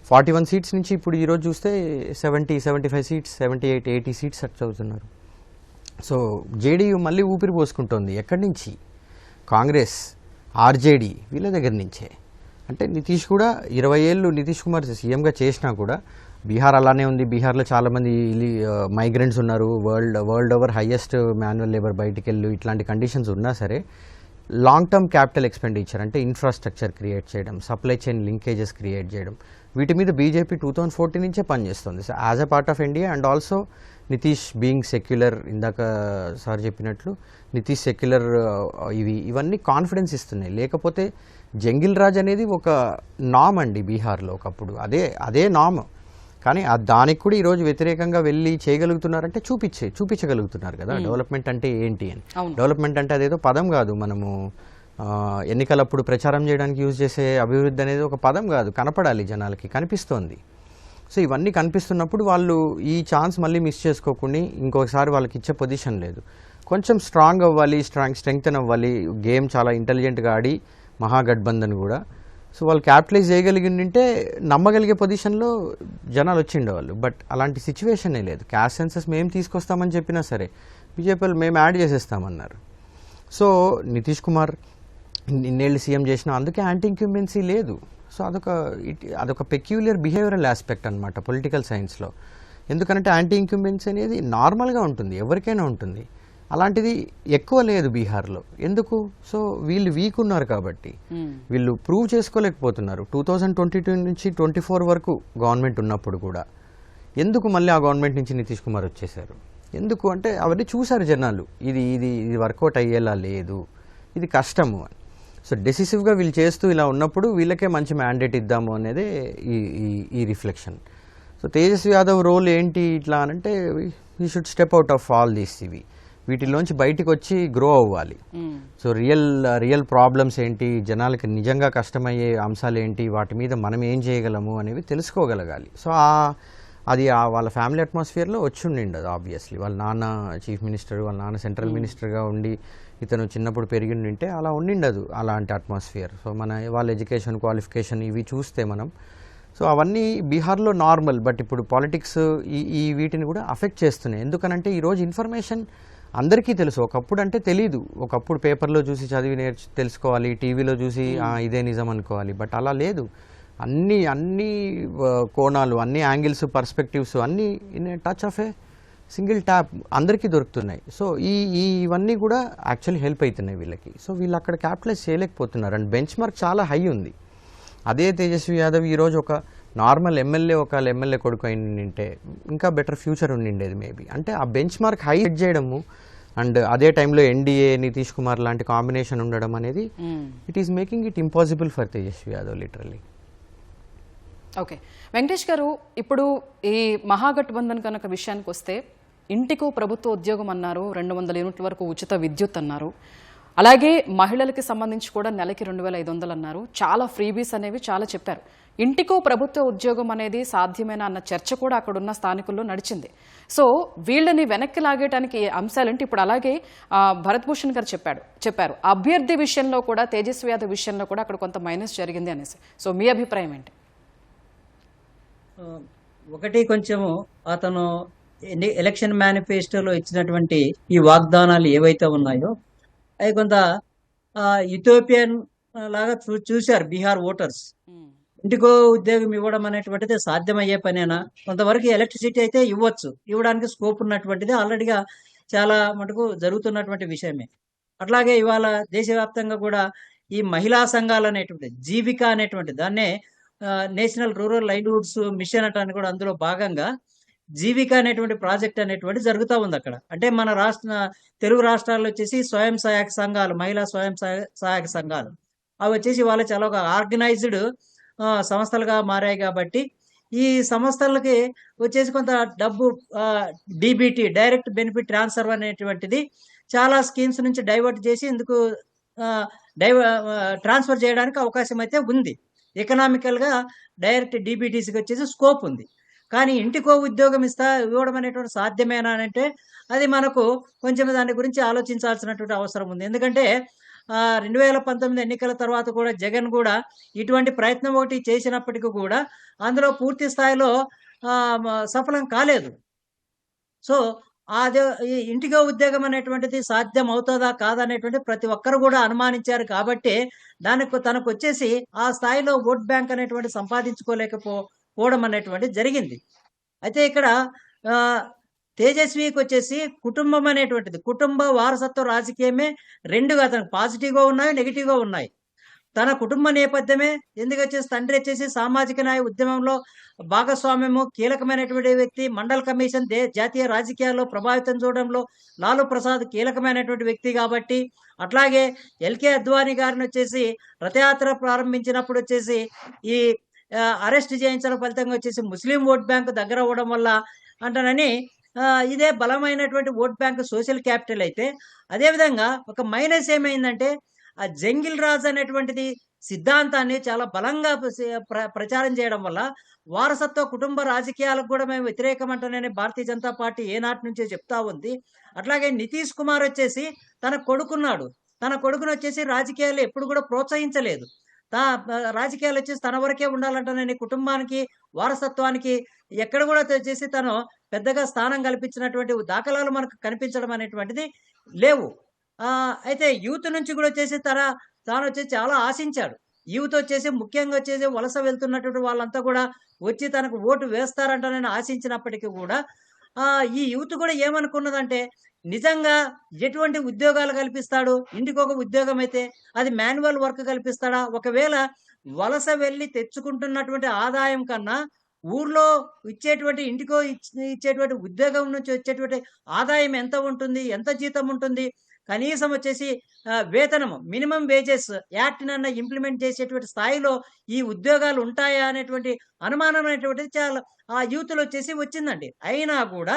41 సీట్స్ నుంచి ఇప్పుడు ఈరోజు చూస్తే 70-75 సీట్స్, 78-80 సీట్స్ టచ్ అవుతున్నారు. సో జేడీయూ మళ్ళీ ఊపిరి పోసుకుంటోంది. ఎక్కడి నుంచి? కాంగ్రెస్, ఆర్జేడీ వీళ్ళ దగ్గర నుంచే. అంటే నితీష్ కూడా 20 ఏళ్ళు నితీష్ కుమార్ సీఎంగా చేసినా కూడా బీహార్ అలానే ఉంది. బీహార్లో చాలామంది మైగ్రెంట్స్ ఉన్నారు. World over highest manual labour బయటికి వెళ్ళు, ఇట్లాంటి కండిషన్స్ ఉన్నా సరే లాంగ్ టర్మ్ క్యాపిటల్ ఎక్స్పెండిచర్ అంటే ఇన్ఫ్రాస్ట్రక్చర్ క్రియేట్ చేయడం, సప్లై చైన్ లింకేజెస్ క్రియేట్ చేయడం, వీటి మీద బీజేపీ 2014 నుంచే పనిచేస్తుంది. So as a part of India and also Nitish being secular, ఇందాక సార్ చెప్పినట్లు నితీష్ సెక్యులర్, ఇవన్నీ కాన్ఫిడెన్స్ ఇస్తున్నాయి. లేకపోతే జంగిల్ రాజ్ అనేది ఒక నామ్ అండి బీహార్లో ఒకప్పుడు, అదే నామ్. కానీ దానికి కూడా ఈరోజు వ్యతిరేకంగా వెళ్ళి చేయగలుగుతున్నారంటే చూపించగలుగుతున్నారు కదా డెవలప్మెంట్ అంటే ఏంటి అని. డెవలప్మెంట్ అంటే అదేదో పదం కాదు, మనము ఎన్నికలప్పుడు ప్రచారం చేయడానికి యూజ్ చేసే అభివృద్ధి అనేది ఒక పదం కాదు, కనపడాలి, జనాలకి కనిపిస్తోంది. సో ఇవన్నీ కనిపిస్తున్నప్పుడు వాళ్ళు ఈ ఛాన్స్ మళ్ళీ మిస్ చేసుకోకుండా ఇంకొకసారి వాళ్ళకి ఇచ్చే పొజిషన్ లేదు. కొంచెం స్ట్రాంగ్ అవ్వాలి, స్ట్రెంగ్తన్ అవ్వాలి. గేమ్ చాలా ఇంటెలిజెంట్గా ఆడి మహాగఠబంధన్ కూడా. సో వాళ్ళు క్యాపిటలైజ్ చేయగలిగిందంటే నమ్మగలిగే పొజిషన్లో జనాలు వచ్చిండేవాళ్ళు. బట్ అలాంటి సిచ్యువేషనే లేదు. క్యాస్ట్ సెన్సస్ మేము తీసుకొస్తామని చెప్పినా సరే బీజేపీలు మేము యాడ్ చేసేస్తామన్నారు. సో నితీష్ కుమార్ ఇన్నేళ్ళు సీఎం చేసినా అందుకే యాంటీ ఇంక్యుంబెన్సీ లేదు. సో అదొక పెక్యులర్ బిహేవియరల్ ఆస్పెక్ట్ అనమాట పొలిటికల్ సైన్స్లో. ఎందుకంటే యాంటీ ఇంక్యుంబెన్సీ అనేది నార్మల్గా ఉంటుంది, ఎవరికైనా ఉంటుంది. అలాంటిది ఎక్కువ లేదు బీహార్లో. ఎందుకు? సో వీళ్ళు వీక్ ఉన్నారు కాబట్టి, వీళ్ళు ప్రూవ్ చేసుకోలేకపోతున్నారు. 2022 నుంచి 24 వరకు గవర్నమెంట్ ఉన్నప్పుడు కూడా ఎందుకు మళ్ళీ ఆ గవర్నమెంట్ నుంచి నితీష్ కుమార్ వచ్చేసారు? ఎందుకు అంటే అవన్నీ చూశారు జనాలు, ఇది వర్కౌట్ అయ్యేలా లేదు, ఇది కష్టము అని. సో డెసిసివ్గా వీళ్ళు చేస్తూ ఇలా ఉన్నప్పుడు వీళ్ళకే మంచి మ్యాండేట్ ఇద్దాము అనేదే ఈ reflection. So Tejashwi Yadav role ఏంటి ఇట్లా అనంటే we should step out of all these. వీటిలోంచి బయటికి వచ్చి గ్రో అవ్వాలి. సో రియల్ ప్రాబ్లమ్స్ ఏంటి, జనాలకి నిజంగా కష్టమయ్యే అంశాలు ఏంటి, వాటి మీద మనం ఏం చేయగలము అనేవి తెలుసుకోగలగాలి. సో అది వాళ్ళ ఫ్యామిలీ అట్మాస్ఫియర్లో వచ్చి ఉండిండదు. ఆబ్వియస్లీ వాళ్ళ నాన్న చీఫ్ మినిస్టర్, వాళ్ళ నాన్న సెంట్రల్ మినిస్టర్గా ఉండి ఇతను చిన్నప్పుడు పెరిగి ఉంటే అలా ఉండిండదు అలాంటి అట్మాస్ఫియర్. సో వాళ్ళ ఎడ్యుకేషన్, క్వాలిఫికేషన్ ఇవి చూస్తే మనం, సో అవన్నీ బీహార్లో నార్మల్. బట్ ఇప్పుడు పాలిటిక్స్ వీటిని కూడా అఫెక్ట్ చేస్తున్నాయి. ఎందుకనంటే ఈరోజు ఇన్ఫర్మేషన్ అందరికీ తెలుసు. ఒకప్పుడు అంటే తెలీదు. ఒకప్పుడు పేపర్లో చూసి చదివి తెలుసుకోవాలి, టీవీలో చూసి ఇదే నిజం అనుకోవాలి. బట్ అలా లేదు. అన్ని కోణాలు, అన్ని యాంగిల్స్, పర్స్పెక్టివ్స్ అన్నీ in touch of a single tap అందరికీ దొరుకుతున్నాయి. సో ఇవన్నీ కూడా యాక్చువల్లీ హెల్ప్ అవుతున్నాయి వీళ్ళకి. సో వీళ్ళు అక్కడ క్యాపిటలైజ్ చేయలేకపోతున్నారు. అండ్ బెంచ్ మార్క్ చాలా హై ఉంది. అదే తేజస్వి యాదవ్ ఈరోజు ఒక నార్మల్ ఎమ్మెల్యే కొడుకు అయినంటే ఇంకా బెటర్ ఫ్యూచర్ ఉండిండేది మేబీ. అంటే ఆ బెంచ్ మార్క్ హై సెట్ చేయడము అండ్ అదే టైంలో ఎన్డీఏ, నితీష్ కుమార్ లాంటి కాంబినేషన్ ఉండడం అనేది it is making it impossible for Tejashwi Yadav literally. Okay Venkatesh garu, ఇప్పుడు ఈ మహాగఠబంధన్ కనుక విషయానికి వస్తే ఇంటికో ప్రభుత్వ ఉద్యోగం అన్నారు, 200 యూనిట్ల వరకు ఉచిత విద్యుత్ అన్నారు, అలాగే మహిళలకి సంబంధించి కూడా నెలకి 2500 అన్నారు. చాలా ఫ్రీబీస్ అనేవి చాలా చెప్పారు. ఇంటికో ప్రభుత్వ ఉద్యోగం అనేది సాధ్యమేనా అన్న చర్చ కూడా అక్కడున్న స్థానికుల్లో నడిచింది. సో వీళ్ళని వెనక్కి లాగేయడానికి అంశాలంటే ఇప్పుడు అలాగే భరత్ భూషణ్ గారు చెప్పారు అభ్యర్థి విషయంలో కూడా, తేజస్వి యాదవ్ విషయంలో కూడా అక్కడ కొంత మైనస్ జరిగింది అనేసి. సో మీ అభిప్రాయం ఏంటి? ఒకటి, కొంచెము అతను ఎలక్షన్ మేనిఫెస్టోలో ఇచ్చినటువంటి ఈ వాగ్దానాలు ఏవైతే ఉన్నాయో అవి కొంత యూటోపియన్ లాగా చూశారు బీహార్ ఓటర్స్. ఇంటికో ఉద్యోగం ఇవ్వడం అనేటువంటిది సాధ్యమయ్యే పనేనా? కొంతవరకు ఎలక్ట్రిసిటీ అయితే ఇవ్వడానికి స్కోప్ ఉన్నటువంటిది ఆల్రెడీగా చాలా మటుకు జరుగుతున్నటువంటి విషయమే. అట్లాగే ఇవాళ దేశవ్యాప్తంగా కూడా ఈ మహిళా సంఘాలు అనేటువంటి జీవిక అనేటువంటి దాన్నే నేషనల్ రూరల్ లైవ్లీహుడ్స్ మిషన్ అని కూడా అందులో భాగంగా జీవిక అనేటువంటి ప్రాజెక్ట్ అనేటువంటి జరుగుతూ ఉంది అక్కడ. అంటే మన తెలుగు రాష్ట్రాల్లో వచ్చేసి స్వయం సహాయక సంఘాలు, మహిళా స్వయం సహాయక సంఘాలు అవి వచ్చేసి వాళ్ళు చాలా ఒక ఆర్గనైజ్డ్ సంస్థలుగా మారాయి. కాబట్టి ఈ సంస్థలకి వచ్చేసి కొంత డబ్బు డీబీటీ, డైరెక్ట్ బెనిఫిట్ ట్రాన్స్ఫర్ అనేటువంటిది చాలా స్కీమ్స్ నుంచి డైవర్ట్ చేసి ఇందుకు ట్రాన్స్ఫర్ చేయడానికి అవకాశం అయితే ఉంది. ఎకనామికల్గా డైరెక్ట్ డీబీటీసీకి వచ్చేసి స్కోప్ ఉంది. కానీ ఇంటికో ఉద్యోగం ఇవ్వడం అనేటువంటి సాధ్యమేనా అంటే అది మనకు కొంచెం దాని గురించి ఆలోచించాల్సినటువంటి అవసరం ఉంది. ఎందుకంటే 2019 ఎన్నికల తర్వాత కూడా జగన్ కూడా ఇటువంటి ప్రయత్నం ఒకటి చేసినప్పటికీ కూడా అందులో పూర్తి స్థాయిలో సఫలం కాలేదు. సో అదే ఈ ఇంటికో ఉద్యోగం అనేటువంటిది సాధ్యం అవుతుందా కాదా అనేటువంటి ప్రతి ఒక్కరు కూడా అనుమానించారు కాబట్టి తనకొచ్చేసి ఆ స్థాయిలో ఓట్ బ్యాంక్ అనేటువంటి పోవడం అనేటువంటిది జరిగింది. అయితే ఇక్కడ ఆహ్, తేజస్వికి వచ్చేసి కుటుంబం అనేటువంటిది, కుటుంబ వారసత్వ రాజకీయమే 2గా అతనికి పాజిటివ్‌గా ఉన్నాయి, నెగెటివ్‌గా ఉన్నాయి. తన కుటుంబ నేపథ్యమే ఎందుకొచ్చేసి తండ్రి వచ్చేసి సామాజిక న్యాయ ఉద్యమంలో భాగస్వామ్యము, కీలకమైనటువంటి వ్యక్తి. మండల్ కమిషన్ జాతీయ రాజకీయాల్లో ప్రభావితం చూడడంలో లాలూ ప్రసాద్ కీలకమైనటువంటి వ్యక్తి కాబట్టి, అట్లాగే ఎల్కే అద్వానీ గారిని వచ్చేసి రథయాత్ర ప్రారంభించినప్పుడు వచ్చేసి ఈ అరెస్ట్ చేయించడం ఫలితంగా వచ్చేసి ముస్లిం ఓట్ బ్యాంక్ దగ్గర అవ్వడం వల్ల అంటానని ఇదే బలమైనటువంటి ఓట్ బ్యాంక్ సోషల్ క్యాపిటల్ అయితే, అదేవిధంగా ఒక మైనస్ ఏమైందంటే ఆ జంగిల్ రాజ్ అనేటువంటిది సిద్ధాంతాన్ని చాలా బలంగా ప్రచారం చేయడం వల్ల వారసత్వ కుటుంబ రాజకీయాలకు కూడా మేము వ్యతిరేకమంటానని భారతీయ జనతా పార్టీ ఏనాటి నుంచే చెప్తా ఉంది. అట్లాగే నితీష్ కుమార్ వచ్చేసి తన కొడుకున్నాడు. తన కొడుకును వచ్చేసి రాజకీయాలు ఎప్పుడు కూడా ప్రోత్సహించలేదు. రాజకీయాలు వచ్చేసి తన వరకే ఉండాలంటానని కుటుంబానికి, వారసత్వానికి ఎక్కడ కూడా వచ్చేసి తను పెద్దగా స్థానం కల్పించినటువంటి దాఖలాలు మనకు కనిపించడం అనేటువంటిది లేవు. అయితే యూత్ నుంచి కూడా వచ్చేసి తాను వచ్చేసి చాలా ఆశించాడు. యూత్ వచ్చేసి ముఖ్యంగా వచ్చేసి వలస వెళ్తున్నటువంటి వాళ్ళంతా కూడా వచ్చి తనకు ఓటు వేస్తారంటానని ఆశించినప్పటికీ కూడా ఈ యూత్ కూడా ఏమనుకున్నదంటే, నిజంగా ఎటువంటి ఉద్యోగాలు కల్పిస్తాడు? ఇంటికొక ఉద్యోగం అయితే అది మాన్యువల్ వర్క్ కల్పిస్తాడా? ఒకవేళ వలస వెళ్ళి తెచ్చుకుంటున్నటువంటి ఆదాయం కన్నా ఊర్లో ఇచ్చేటువంటి ఇంటికో ఇచ్చేటువంటి ఉద్యోగం నుంచి వచ్చేటువంటి ఆదాయం ఎంత ఉంటుంది? ఎంత జీతం ఉంటుంది? కనీసం వచ్చేసి వేతనము, మినిమం వేజెస్ యాక్ట్‌నన్నా ఇంప్లిమెంట్ చేసేటువంటి స్థాయిలో ఈ ఉద్యోగాలు ఉంటాయా అనేటువంటి అనుమానం అనేటువంటిది చాలా ఆ యూత్‌లో వచ్చేసి వచ్చిందండి. అయినా కూడా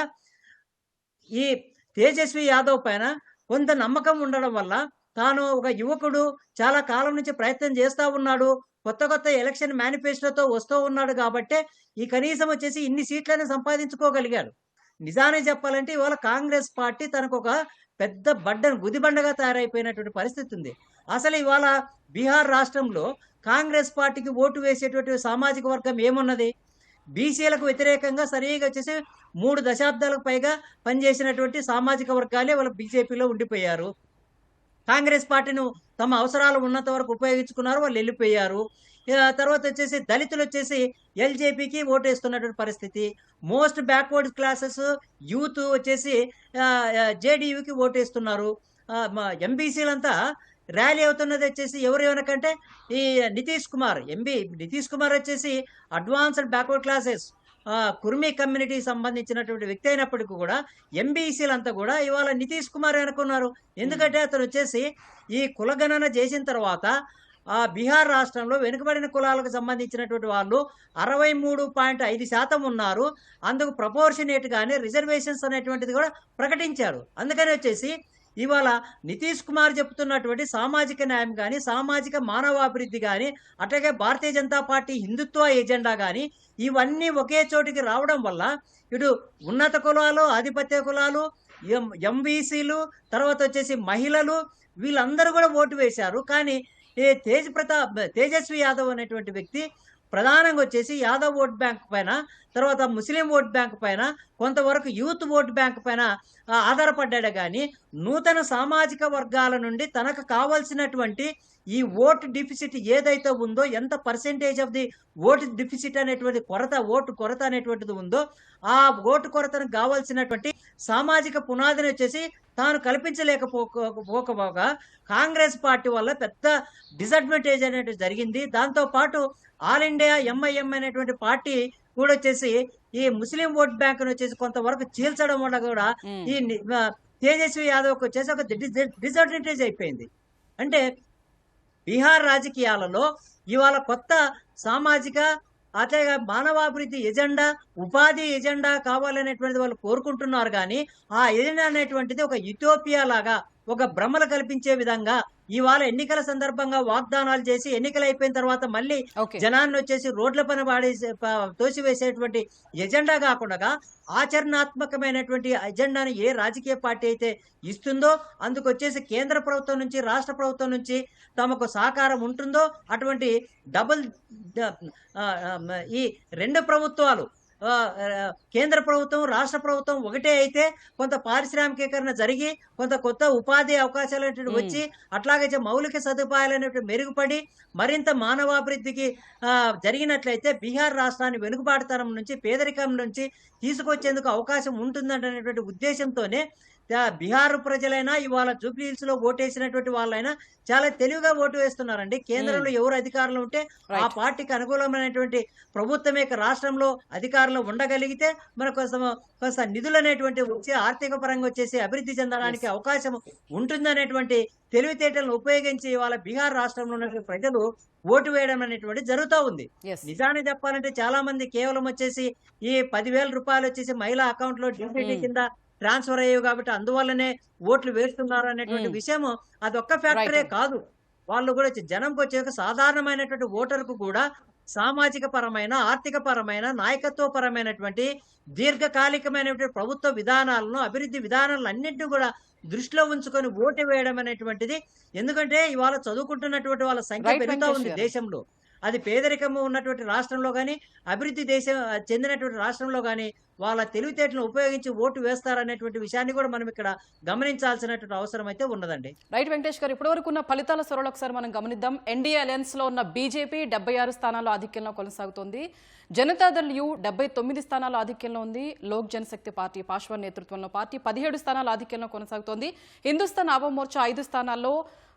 ఈ తేజస్వి యాదవ్ పైన కొంత నమ్మకం ఉండడం వల్ల, తాను ఒక యువకుడు చాలా కాలం నుంచి ప్రయత్నం చేస్తా ఉన్నాడు. కొత్త ఎలక్షన్ మేనిఫెస్టోతో వస్తూ ఉన్నాడు కాబట్టే ఈ కనీసం వచ్చేసి ఇన్ని సీట్లని సంపాదించుకోగలిగాడు. నిజానికి చెప్పాలంటే ఇవాళ కాంగ్రెస్ పార్టీ తనకొక పెద్ద గుదిబండగా తయారైపోయినటువంటి పరిస్థితి ఉంది. అసలు ఇవాళ బీహార్ రాష్ట్రంలో కాంగ్రెస్ పార్టీకి ఓటు వేసేటువంటి సామాజిక వర్గం ఏమున్నది? బీసీలకు వ్యతిరేకంగా సరిగ్గా వచ్చేసి 3 దశాబ్దాలకు పైగా పనిచేసినటువంటి సామాజిక వర్గాలే వాళ్ళ బీజేపీలో ఉండిపోయారు. కాంగ్రెస్ పార్టీని తమ అవసరాలు ఉన్నంత వరకు ఉపయోగించుకున్నారు, వాళ్ళు వెళ్ళిపోయారు. తర్వాత వచ్చేసి దళితులు వచ్చేసి ఎల్జేపీకి ఓటేస్తున్నటువంటి పరిస్థితి. మోస్ట్ బ్యాక్వర్డ్ క్లాసెస్ యూత్ వచ్చేసి జేడీయూకి ఓటేస్తున్నారు. ఎంబీసీలంతా ర్యాలీ అవుతున్నది వచ్చేసి ఎవరు వెనకంటే ఈ నితీష్ కుమార్ వచ్చేసి అడ్వాన్స్డ్ బ్యాక్వర్డ్ క్లాసెస్ కుర్మీ కమ్యూనిటీకి సంబంధించినటువంటి వ్యక్తి అయినప్పటికీ కూడా ఎంబీసీలంతా కూడా ఇవాళ నితీష్ కుమార్ అనుకున్నారు. ఎందుకంటే అతను వచ్చేసి ఈ కులగణన చేసిన తర్వాత బీహార్ రాష్ట్రంలో వెనుకబడిన కులాలకు సంబంధించినటువంటి వాళ్ళు 63.5% ఉన్నారు. అందుకు ప్రపోర్షనేట్ గానే రిజర్వేషన్స్ అనేటువంటిది కూడా ప్రకటించారు. అందుకని వచ్చేసి ఇవాళ నితీష్ కుమార్ చెప్తున్నటువంటి సామాజిక న్యాయం కానీ, సామాజిక మానవాభివృద్ధి కానీ, అట్లాగే భారతీయ జనతా పార్టీ హిందుత్వ ఎజెండా కానీ ఇవన్నీ ఒకే చోటికి రావడం వల్ల ఇటు ఉన్నత కులాలు, ఆధిపత్య కులాలు, ఎంబీసీలు, తర్వాత వచ్చేసి మహిళలు వీళ్ళందరూ కూడా ఓటు వేశారు. కానీ తేజస్వి యాదవ్ అనేటువంటి వ్యక్తి ప్రధానంగా వచ్చేసి యాదవ్ ఓట్ బ్యాంక్ పైన, తర్వాత ముస్లిం ఓట్ బ్యాంక్ పైన, కొంతవరకు యూత్ ఓట్ బ్యాంక్ పైన ఆధారపడ్డాడు. కానీ నూతన సామాజిక వర్గాల నుండి తనకు కావాల్సినటువంటి ఈ ఓటు డిఫిసిట్ ఏదైతే ఉందో, ఎంత percentage of the vote deficit అనేటువంటి ఓటు కొరత అనేటువంటిది ఉందో, ఆ ఓటు కొరతను కావాల్సినటువంటి సామాజిక పునాదిని వచ్చేసి తాను కల్పించలేకపోగా కాంగ్రెస్ పార్టీ వల్ల పెద్ద డిసడ్వాంటేజ్ అనేది జరిగింది. దాంతోపాటు ఆల్ ఇండియా ఎంఐఎం అనేటువంటి పార్టీ కూడా వచ్చేసి ఈ ముస్లిం ఓట్ బ్యాంక్ వచ్చేసి కొంతవరకు చీల్చడం వల్ల కూడా ఈ తేజస్వి యాదవ్కి వచ్చేసి ఒక డిసడ్వాంటేజ్ అయిపోయింది. అంటే బీహార్ రాజకీయాలలో ఇవాళ కొత్త సామాజిక అట్లాగే మానవాభివృద్ధి ఎజెండా, ఉపాధి ఎజెండా కావాలనేటువంటిది వాళ్ళు కోరుకుంటున్నారు. కానీ ఆ ఎజెండా అనేటువంటిది ఒక యుటోపియా లాగా, ఒక భ్రమలు కల్పించే విధంగా ఇవాళ ఎన్నికల సందర్భంగా వాగ్దానాలు చేసి ఎన్నికలు అయిపోయిన తర్వాత మళ్ళీ జనాన్ని వచ్చేసి రోడ్ల పైన తోసివేసేటువంటి ఎజెండా కాకుండా ఆచరణాత్మకమైనటువంటి ఎజెండాను ఏ రాజకీయ పార్టీ అయితే ఇస్తుందో అందుకు వచ్చేసి కేంద్ర ప్రభుత్వం నుంచి, రాష్ట్ర ప్రభుత్వం నుంచి తమకు సహకారం ఉంటుందో అటువంటి ఈ 2 ప్రభుత్వాలు కేంద్ర ప్రభుత్వం రాష్ట్ర ప్రభుత్వం ఒకటే అయితే కొంత పారిశ్రామికీకరణ జరిగి కొంత కొత్త ఉపాధి అవకాశాలు వచ్చి అట్లాగే మౌలిక సదుపాయాలు అనేవి మెరుగుపడి మరింత మానవాభివృద్ధికి జరిగినట్లయితే బీహార్ రాష్ట్రాన్ని వెనుకబాటుతనం నుంచి పేదరికం నుంచి తీసుకొచ్చేందుకు అవకాశం ఉంటుందనేటువంటి ఉద్దేశంతోనే బీహార్ ప్రజలైనా ఇవాళ జూబ్లీ హిల్స్ లో ఓటేసినటువంటి వాళ్ళైనా చాలా తెలివిగా ఓటు వేస్తున్నారండి. కేంద్రంలో ఎవరు అధికారంలో ఉంటే ఆ పార్టీకి అనుకూలమైనటువంటి ప్రభుత్వమే రాష్ట్రంలో అధికారంలో ఉండగలిగితే మనకు కొంత నిధులు అనేటువంటి వచ్చి ఆర్థిక పరంగా వచ్చేసి అభివృద్ధి చెందడానికి అవకాశం ఉంటుందనేటువంటి తెలివితేటలను ఉపయోగించి ఇవాళ బీహార్ రాష్ట్రంలో ఉన్నటువంటి ప్రజలు ఓటు వేయడం అనేటువంటి జరుగుతూ ఉంది. నిజాన్ని చెప్పాలంటే చాలా మంది కేవలం వచ్చేసి ఈ 10,000 రూపాయలు వచ్చేసి మహిళా అకౌంట్ లో డిపిటీ కింద ట్రాన్స్ఫర్ అయ్యావు కాబట్టి అందువల్లనే ఓట్లు వేస్తున్నారు అనేటువంటి విషయం అదొక్క ఫ్యాక్టరే కాదు. వాళ్ళు కూడా జనంకి వచ్చే సాధారణమైనటువంటి ఓటర్కు కూడా సామాజిక పరమైన ఆర్థిక పరమైన నాయకత్వ పరమైనటువంటి దీర్ఘకాలికమైనటువంటి ప్రభుత్వ విధానాలను అభివృద్ధి విధానాలను అన్నింటినీ కూడా దృష్టిలో ఉంచుకొని ఓటు వేయడం అనేటువంటిది, ఎందుకంటే ఇవాళ చదువుకుంటున్నటువంటి వాళ్ళ సంఖ్య పెరుగుతూ ఉంది దేశంలో. అది పేదరికము ఉన్నటువంటి రాష్ట్రంలో కానీ అభివృద్ధి దేశం చెందినటువంటి రాష్ట్రంలో కానీ వాళ్ళ తెలివితేటలను ఉపయోగించి ఓటు వేస్తారనేటువంటి విషయాన్ని కూడా మనం ఇక్కడ గమనించాల్సినటువంటి అవసరం అయితే ఉన్నదండి. రైట్ వెంకటేష్ గారు, ఇప్పటివరకు ఉన్న ఫలితాల సొరలు ఒకసారి మనం గమనిద్దాం. ఎన్డీఏ అలయన్స్ లో ఉన్న బీజేపీ 76 స్థానాల్లో ఆధిక్యంలో కొనసాగుతోంది. జనతాదళ్ యు 79 స్థానాల్లో ఆధిక్యంలో ఉంది. లోక్ జనశక్తి పార్టీ పాశ్వాన్ నేతృత్వంలో పార్టీ 17 స్థానాల్లో ఆధిక్యంలో కొనసాగుతోంది. హిందుస్థాన్ ఆవామ్ మోర్చా 5 స్థానాల్లో,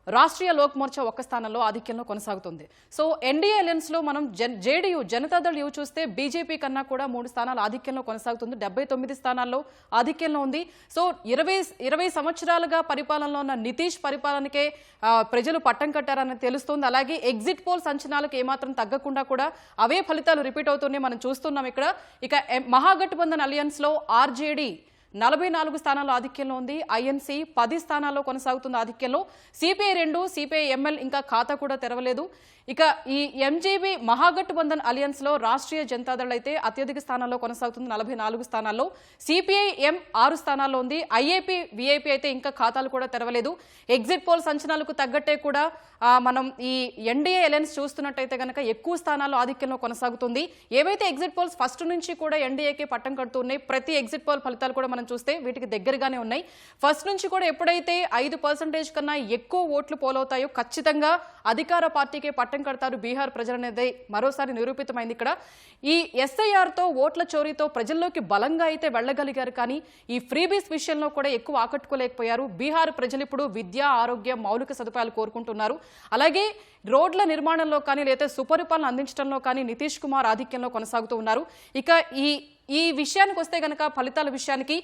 రాష్ట్రీయ లోక్ మోర్చా 1 స్థానంలో ఆధిక్యంలో కొనసాగుతుంది. సో ఎన్డీఏ అలయన్స్ లో మనం జేడీయూ జనతాదళ్ యు చూస్తే బీజేపీ కన్నా కూడా 3 స్థానాలు ఆధిక్యంలో కొనసాగుతుంది. 79 స్థానాల్లో ఆధిక్యంలో ఉంది. సో 20 సంవత్సరాలుగా పరిపాలనలో ఉన్న నితీష్ పరిపాలనకే ప్రజలు పట్టం కట్టారని తెలుస్తుంది. అలాగే ఎగ్జిట్ పోల్స్ అంచనాలకు ఏమాత్రం తగ్గకుండా కూడా అవే ఫలితాలు రిపీట్ అవుతున్నాయి మనం చూస్తున్నాం ఇక్కడ. ఇక మహాగఠబంధన్ అలయన్స్ లో ఆర్జేడీ 44 స్థానాల్లో ఆధిక్యంలో ఉంది. ఐఎన్సీ 10 స్థానాల్లో కొనసాగుతుంది ఆధిక్యంలో. సిపిఐ 2, సిపిఐ ఎంఎల్ ఇంకా ఖాతా కూడా తెరవలేదు. ఇక ఈ ఎంజేబీ మహాగఠబంధన్ అలియన్స్ లో రాష్ట్రీయ జనతాదళ్ అయితే అత్యధిక స్థానాల్లో కొనసాగుతుంది, 44 స్థానాల్లో. సిపిఐ ఎం 6 స్థానాల్లో ఉంది. ఐఏపీ విఐపీ అయితే ఇంకా ఖాతాలు కూడా తెరవలేదు. ఎగ్జిట్ పోల్స్ అంచనాలకు తగ్గట్టే కూడా మనం ఈ ఎన్డీఏ అలయన్స్ చూస్తున్నట్టయితే కనుక ఎక్కువ స్థానాల్లో ఆధిక్యంలో కొనసాగుతుంది. ఏవైతే ఎగ్జిట్ పోల్స్ ఫస్ట్ నుంచి కూడా ఎన్డీఏకి పట్టం కడుతున్నాయి, ప్రతి ఎగ్జిట్ పోల్ ఫలితాలు కూడా మనం చూస్తే వీటికి దగ్గరగానే ఉన్నాయి. ఫస్ట్ నుంచి కూడా ఎప్పుడైతే 5% కన్నా ఎక్కువ ఓట్లు పోలవుతాయో ఖచ్చితంగా అధికార పార్టీకే పట్టం కడతారు బీహార్ ప్రజలనేది మరోసారి నిరూపితమైంది ఇక్కడ. ఈ ఎస్ఐఆర్తో ఓట్ల చోరీతో ప్రజల్లోకి బలంగా అయితే వెళ్ళగలిగారు, కానీ ఈ ఫ్రీబీస్ విషయంలో కూడా ఎక్కువ ఆకట్టుకోలేకపోయారు. బీహార్ ప్రజలు ఇప్పుడు విద్య, ఆరోగ్యం, మౌలిక సదుపాయాలు కోరుకుంటున్నారు. అలాగే రోడ్ల నిర్మాణంలో కానీ లేదా సుపరిపాలన అందించడంలో కానీ నితీష్ కుమార్ ఆధిక్యంలో కొనసాగుతూ ఉన్నారు. ఇక ఈ విషయానికి వస్తే గనక ఫలితాల విషయానికి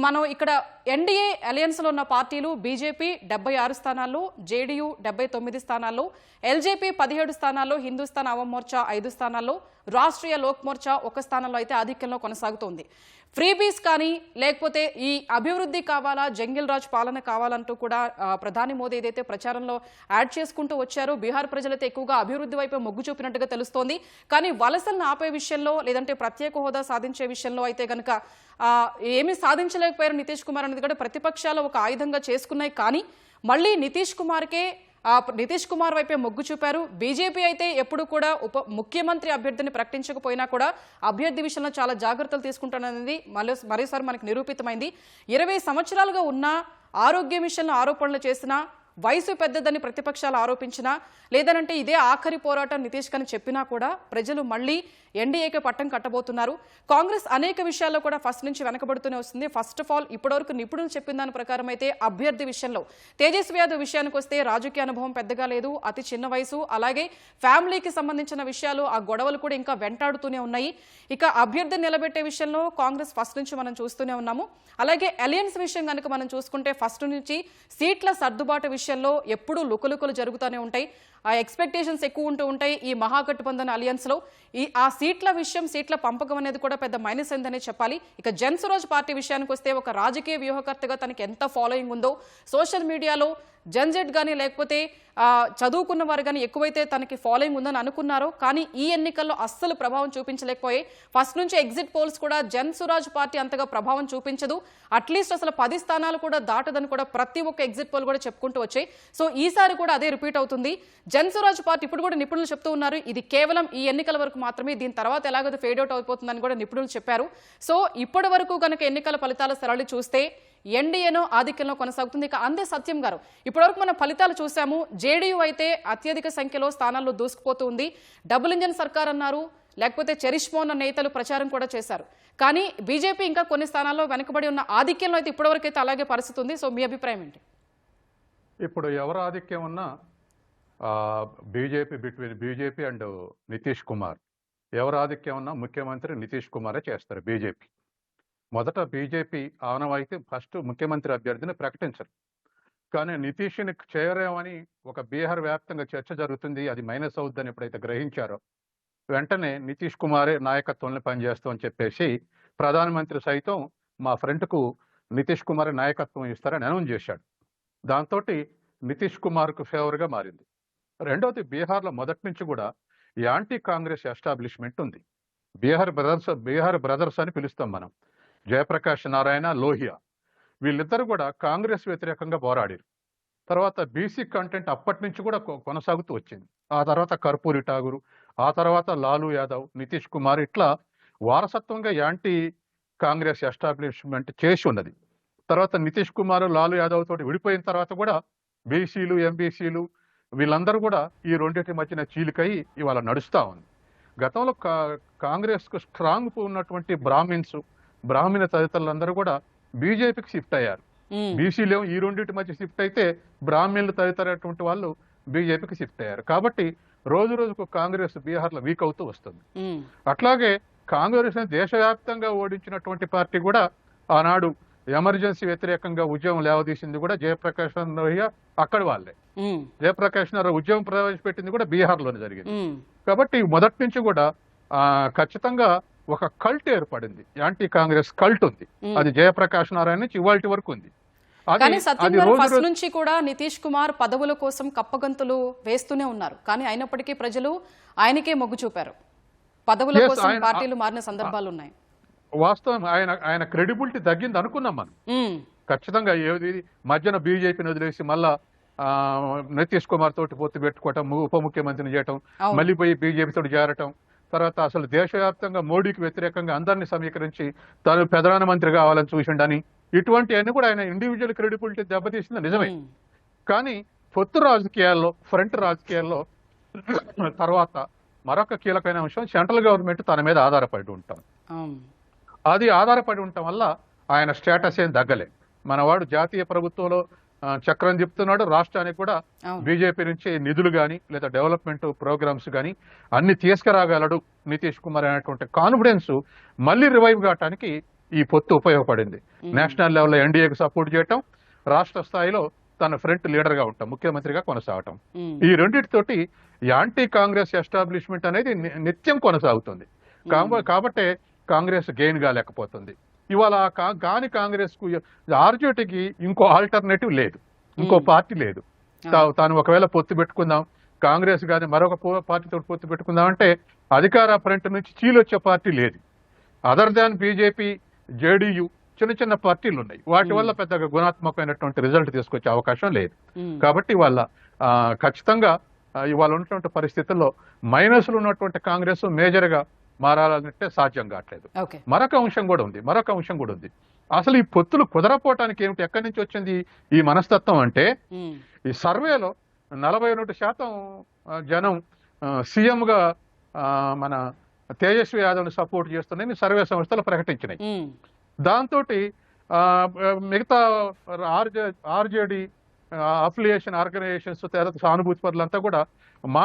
మనం ఇక్కడ ఎన్డీఏ అలయన్స్లో ఉన్న పార్టీలు బీజేపీ 76 స్థానాల్లో, జేడీయూ 79 స్థానాల్లో, ఎల్జేపీ 17 స్థానాల్లో, హిందుస్థాన్ ఆవామ్ మోర్చా 5 స్థానాల్లో, రాష్ట్రీయ లోక్ మోర్చా 1 స్థానంలో అయితే ఆధిక్యంలో కొనసాగుతోంది. ఫ్రీబీస్ కానీ లేకపోతే ఈ అభివృద్ధి కావాలా, జంగిల్ రాజ్ పాలన కావాలంటూ కూడా ప్రధాని మోదీ ఏదైతే ప్రచారంలో యాడ్ చేసుకుంటూ వచ్చారో బీహార్ ప్రజలైతే ఎక్కువగా అభివృద్ధి వైపు మొగ్గు చూపినట్టుగా తెలుస్తోంది. కానీ వలసలను ఆపే విషయంలో లేదంటే ప్రత్యేక హోదా సాధించే విషయంలో అయితే కనుక ఏమీ సాధించలేకపోయారు నితీష్ కుమార్ అనేది కూడా ప్రతిపక్షాలు ఒక ఆయుధంగా చేసుకున్నాయి. కానీ మళ్ళీ నితీష్ కుమార్ వైపే మొగ్గు చూపారు. బీజేపీ అయితే ఎప్పుడు కూడా ముఖ్యమంత్రి అభ్యర్థిని ప్రకటించకపోయినా కూడా అభ్యర్థి విషయంలో చాలా జాగ్రత్తలు తీసుకుంటాననేది మరోసారి మనకు నిరూపితమైంది. 20 సంవత్సరాలుగా ఉన్న ఆరోగ్య విషయంలో ఆరోపణలు చేసినా, వయసు పెద్దదని ప్రతిపక్షాలు ఆరోపించినా, లేదనంటే ఇదే ఆఖరి పోరాటం నితీష్ కని చెప్పినా కూడా ప్రజలు మళ్ళీ ఎన్డీఏకే పట్టం కట్టబోతున్నారు. కాంగ్రెస్ అనేక విషయాల్లో కూడా ఫస్ట్ నుంచి వెనకబడుతూనే వస్తుంది. ఫస్ట్ ఆఫ్ ఆల్ ఇప్పటివరకు నిపుణులు చెప్పిన దాని ప్రకారం అయితే అభ్యర్థి విషయంలో తేజస్వి యాదవ్ విషయానికి వస్తే రాజకీయ అనుభవం పెద్దగా లేదు, అతి చిన్న వయసు, అలాగే ఫ్యామిలీకి సంబంధించిన విషయాలు ఆ గొడవలు కూడా ఇంకా వెంటాడుతూనే ఉన్నాయి. ఇక అభ్యర్థిని నిలబెట్టే విషయంలో కాంగ్రెస్ ఫస్ట్ నుంచి మనం చూస్తూనే ఉన్నాము. అలాగే అలయన్స్ విషయం కనుక మనం చూసుకుంటే ఫస్ట్ నుంచి సీట్ల సర్దుబాటు విషయంలో ఎప్పుడూ లుకలుకలు జరుగుతూనే ఉంటాయి. ఆ ఎక్స్పెక్టేషన్స్ ఎక్కువ ఉంటూ ఉంటాయి. ఈ మహాగఠబంధన్ అలియన్స్లో ఆ సీట్ల విషయం, సీట్ల పంపకం అనేది కూడా పెద్ద మైనస్ అయిందనే చెప్పాలి. ఇక జన్సురాజ్ పార్టీ విషయానికి వస్తే ఒక రాజకీయ వ్యూహకర్తగా తనకి ఎంత ఫాలోయింగ్ ఉందో, సోషల్ మీడియాలో జన్జెట్ కానీ లేకపోతే చదువుకున్న వారు కానీ ఎక్కువైతే తనకి ఫాలోయింగ్ ఉందని అనుకున్నారో, కానీ ఈ ఎన్నికల్లో అస్సలు ప్రభావం చూపించలేకపోయాయి. ఫస్ట్ నుంచి ఎగ్జిట్ పోల్స్ కూడా జన్సురాజ్ పార్టీ అంతగా ప్రభావం చూపించదు, అట్లీస్ట్ అసలు 10 స్థానాలు కూడా దాటదని కూడా ప్రతి ఒక్క ఎగ్జిట్ పోల్ కూడా చెప్పుకుంటూ వచ్చాయి. సో ఈసారి కూడా అదే రిపీట్ అవుతుంది. జనసురాజ్ పార్టీ ఇప్పుడు కూడా నిపుణులు చెప్తూ ఉన్నారు ఇది కేవలం ఈ ఎన్నికల వరకు మాత్రమే, దీని తర్వాత ఎలాగో ఫేడ్ అవుట్ అయిపోతుందని కూడా నిపుణులు చెప్పారు. సో ఇప్పటి వరకు కనుక ఎన్నికల ఫలితాల సరళి చూస్తే ఎన్డీఏనో ఆధిక్యంలో కొనసాగుతుంది. ఇక అందే సత్యం గారు, ఇప్పటివరకు మనం ఫలితాలు చూసాము. జేడీయూ అయితే అత్యధిక సంఖ్యలో స్థానాల్లో దూసుకుపోతుంది. డబుల్ ఇంజన్ సర్కార్ అన్నారు, లేకపోతే చెరిష్మోన్న నేతలు ప్రచారం కూడా చేశారు. కానీ బీజేపీ ఇంకా కొన్ని స్థానాల్లో వెనుకబడి ఉన్న ఆధిక్యంలో అయితే ఇప్పటివరకు అయితే అలాగే పరిస్థితి ఉంది. సో మీ అభిప్రాయం ఏంటి? ఇప్పుడు ఎవరు ఆధిక్యం ఉన్నా బీజేపీ అండ్ నితీష్ కుమార్, ఎవరు ఆధిక్యం ఉన్నా ముఖ్యమంత్రి నితీష్ కుమారే చేస్తారు. బీజేపీ మొదట బీజేపీ ఆనవాయితీ ఫస్ట్ ముఖ్యమంత్రి అభ్యర్థిని ప్రకటించరు. కానీ నితీష్ని చేయరేమని ఒక బీహార్ వ్యాప్తంగా చర్చ జరుగుతుంది, అది మైనస్ అవుద్దని ఎప్పుడైతే గ్రహించారో వెంటనే నితీష్ కుమారే నాయకత్వంలో పనిచేస్తామని చెప్పేసి ప్రధానమంత్రి సైతం మా ఫ్రంట్కు నితీష్ కుమార్ నాయకత్వం ఇస్తారని అనౌన్స్ చేశాడు. దాంతో నితీష్ కుమార్కు ఫేవర్గా మారింది. రెండవది, బీహార్లో మొదటి నుంచి కూడా యాంటీ కాంగ్రెస్ ఎస్టాబ్లిష్మెంట్ ఉంది. బీహార్ బ్రదర్స్ అని పిలుస్తాం మనం. జయప్రకాష్ నారాయణ, లోహియా, వీళ్ళిద్దరు కూడా కాంగ్రెస్ వ్యతిరేకంగా పోరాడారు. తర్వాత బీసీ కంటెంట్ అప్పటి నుంచి కూడా కొనసాగుతూ వచ్చింది. ఆ తర్వాత కర్పూరి ఠాగూర్, ఆ తర్వాత లాలూ యాదవ్, నితీష్ కుమార్, ఇట్లా వారసత్వంగా యాంటీ కాంగ్రెస్ ఎస్టాబ్లిష్మెంట్ చేసి ఉన్నది. తర్వాత నితీష్ కుమార్ లాలూ యాదవ్ తోటి విడిపోయిన తర్వాత కూడా బీసీలు, ఎంబీసీలు వీళ్ళందరూ కూడా ఈ రెండింటి మధ్యన చీలికై ఇవాళ నడుస్తూ ఉంది. గతంలో కాంగ్రెస్కు స్ట్రాంగ్ ఉన్నటువంటి బ్రాహ్మణ తదితరులందరూ కూడా బీజేపీకి షిఫ్ట్ అయ్యారు. బీసీలు ఈ రెండింటి మధ్య షిఫ్ట్ అయితే బ్రాహ్మణులు తదితరటువంటి వాళ్ళు బీజేపీకి షిఫ్ట్ అయ్యారు. కాబట్టి రోజు రోజుకు కాంగ్రెస్ బీహార్లో వీక్ అవుతూ వస్తుంది. అట్లాగే కాంగ్రెస్ దేశవ్యాప్తంగా ఓడించినటువంటి పార్టీ కూడా ఆనాడు ఎమర్జెన్సీ వ్యతిరేకంగా ఉద్యమం లేవదీసింది కూడా జయప్రకాష్ నారాయణ అక్కడి వాళ్ళే. జయప్రకాష్ నారాయణ ఉద్యమం ప్రవేశపెట్టింది కూడా బీహార్లోనే జరిగింది. కాబట్టి మొదటి నుంచి కూడా ఖచ్చితంగా ఒక కల్ట్ ఏర్పడింది, యాంటీ కాంగ్రెస్ కల్ట్ ఉంది. అది జయప్రకాష్ నారాయణ నుంచి ఇవాళ వరకు ఉంది. కానీ సత్యం గారు ఫస్ట్ నుంచి కూడా నితీష్ కుమార్ పదవుల కోసం కప్పగంతులు వేస్తూనే ఉన్నారు. కానీ అయినప్పటికీ ప్రజలు ఆయనకే మొగ్గు చూపారు. పదవుల కోసం పార్టీలు మారిన సందర్భాలు ఉన్నాయి. వాస్తవం, ఆయన క్రెడిబిలిటీ తగ్గింది అనుకున్నాం మనం. ఖచ్చితంగా ఏది మధ్యన బీజేపీని వదిలేసి మళ్ళా నితీష్ కుమార్ తోటి పొత్తు పెట్టుకోవటం, ఉప ముఖ్యమంత్రిని చేయటం, మళ్ళీ పోయి బీజేపీ తోటి చేరటం, తర్వాత అసలు దేశవ్యాప్తంగా మోడీకి వ్యతిరేకంగా అందరినీ సమీకరించి తాను ప్రధానమంత్రి కావాలని చూసిండని, ఇటువంటివన్నీ కూడా ఆయన ఇండివిజువల్ క్రెడిబిలిటీ దెబ్బతీసింది నిజమే. కానీ పొత్తు రాజకీయాల్లో, ఫ్రంట్ రాజకీయాల్లో తర్వాత మరొక కీలకమైన అంశం సెంట్రల్ గవర్నమెంట్ తన మీద ఆధారపడి ఉంటాం. అది ఆధారపడి ఉండటం వల్ల ఆయన స్టేటస్ ఏం తగ్గలే. మనవాడు జాతీయ ప్రభుత్వంలో చక్రం తిప్పుతున్నాడు. రాష్ట్రానికి కూడా బీజేపీ నుంచి నిధులు కానీ లేదా డెవలప్మెంట్ ప్రోగ్రామ్స్ కానీ అన్ని తీసుకురాగలడు నితీష్ కుమార్ అనేటువంటి కాన్ఫిడెన్స్ మళ్ళీ రివైవ్ కావటానికి ఈ పొత్తు ఉపయోగపడింది. నేషనల్ లెవెల్లో ఎన్డీఏకి సపోర్ట్ చేయటం, రాష్ట్ర స్థాయిలో తన ఫ్రంట్ లీడర్ గా ఉంటాం, ముఖ్యమంత్రిగా కొనసాగటం, ఈ రెండింటితోటి యాంటీ కాంగ్రెస్ ఎస్టాబ్లిష్మెంట్ అనేది నిత్యం కొనసాగుతుంది. కాబట్టే కాంగ్రెస్ గెయిన్ కాలేకపోతుంది. ఇవాళ కాని కాంగ్రెస్ కు ఆర్జేడీకి ఇంకో ఆల్టర్నేటివ్ లేదు, ఇంకో పార్టీ లేదు. తాను ఒకవేళ పొత్తు పెట్టుకుందాం, కాంగ్రెస్ కానీ మరొక పార్టీతో పొత్తు పెట్టుకుందాం అంటే అధికార ఫ్రంట్ నుంచి చీలొచ్చే పార్టీ లేదు. అదర్ దాన్ బీజేపీ, జేడీయూ చిన్న చిన్న పార్టీలు ఉన్నాయి. వాటి వల్ల పెద్దగా గుణాత్మకమైనటువంటి రిజల్ట్ తీసుకొచ్చే అవకాశం లేదు. కాబట్టి వాళ్ళ ఖచ్చితంగా ఇవాళ ఉన్నటువంటి పరిస్థితుల్లో మైనస్లు ఉన్నటువంటి కాంగ్రెస్ మేజర్ గా మారాలంటే సాధ్యం కావట్లేదు. మరొక అంశం కూడా ఉంది. అసలు ఈ పొత్తులు కుదరపోవటానికి ఏమిటి, ఎక్కడి నుంచి వచ్చింది ఈ మనస్తత్వం అంటే, ఈ సర్వేలో 41% జనం సీఎం గా మన తేజస్వి యాదవ్ని సపోర్ట్ చేస్తున్నాయని సర్వే సంస్థలు ప్రకటించినాయి. దాంతో మిగతా ఆర్జేడీ అఫిలియేషన్ ఆర్గనైజేషన్స్, సానుభూతి పరులంతా కూడా మా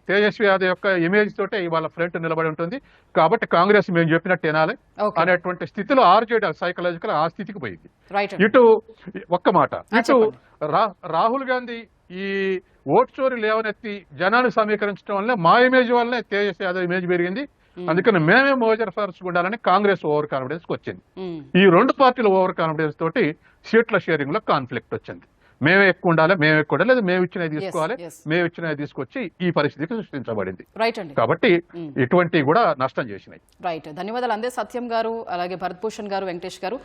తేజస్వి యాదవ్ యొక్క ఇమేజ్ తోటే ఇవాళ ఫ్రంట్ నిలబడి ఉంటుంది, కాబట్టి కాంగ్రెస్ మేము చెప్పినట్టు వినాలి అనేటువంటి స్థితిలో ఆర్జేడీ సైకలాజికల్ ఆ స్థితికి పోయింది. ఇటు ఒక్క మాట, ఇటు రాహుల్ గాంధీ ఈ ఓట్ చోరీ లేవనెత్తి జనాన్ని సమీకరించడం వల్లనే మా ఇమేజ్ వల్లనే తేజస్వి యాదవ్ ఇమేజ్ పెరిగింది. అందుకని మేమే మోజర్ ఫార్స్ ఉండాలని కాంగ్రెస్ ఓవర్ కాన్ఫిడెన్స్ వచ్చింది. ఈ రెండు పార్టీల ఓవర్ కాన్ఫిడెన్స్ తోటి సీట్ల షేరింగ్ లో కాన్ఫ్లిక్ట్ వచ్చింది. మేమే ఎక్కువ ఉండాలి, లేదా మేము ఇచ్చినవి తీసుకోవాలి, మేము ఇచ్చినవి తీసుకొచ్చి ఈ పరిస్థితికి సృష్టించబడింది. కాబట్టి ఇటువంటివి కూడా నష్టం చేసినాయి. రైట్, ధన్యవాదాలు అందే సత్యం గారు, అలాగే భరత్ భూషణ్ గారు, వెంకటేష్ గారు.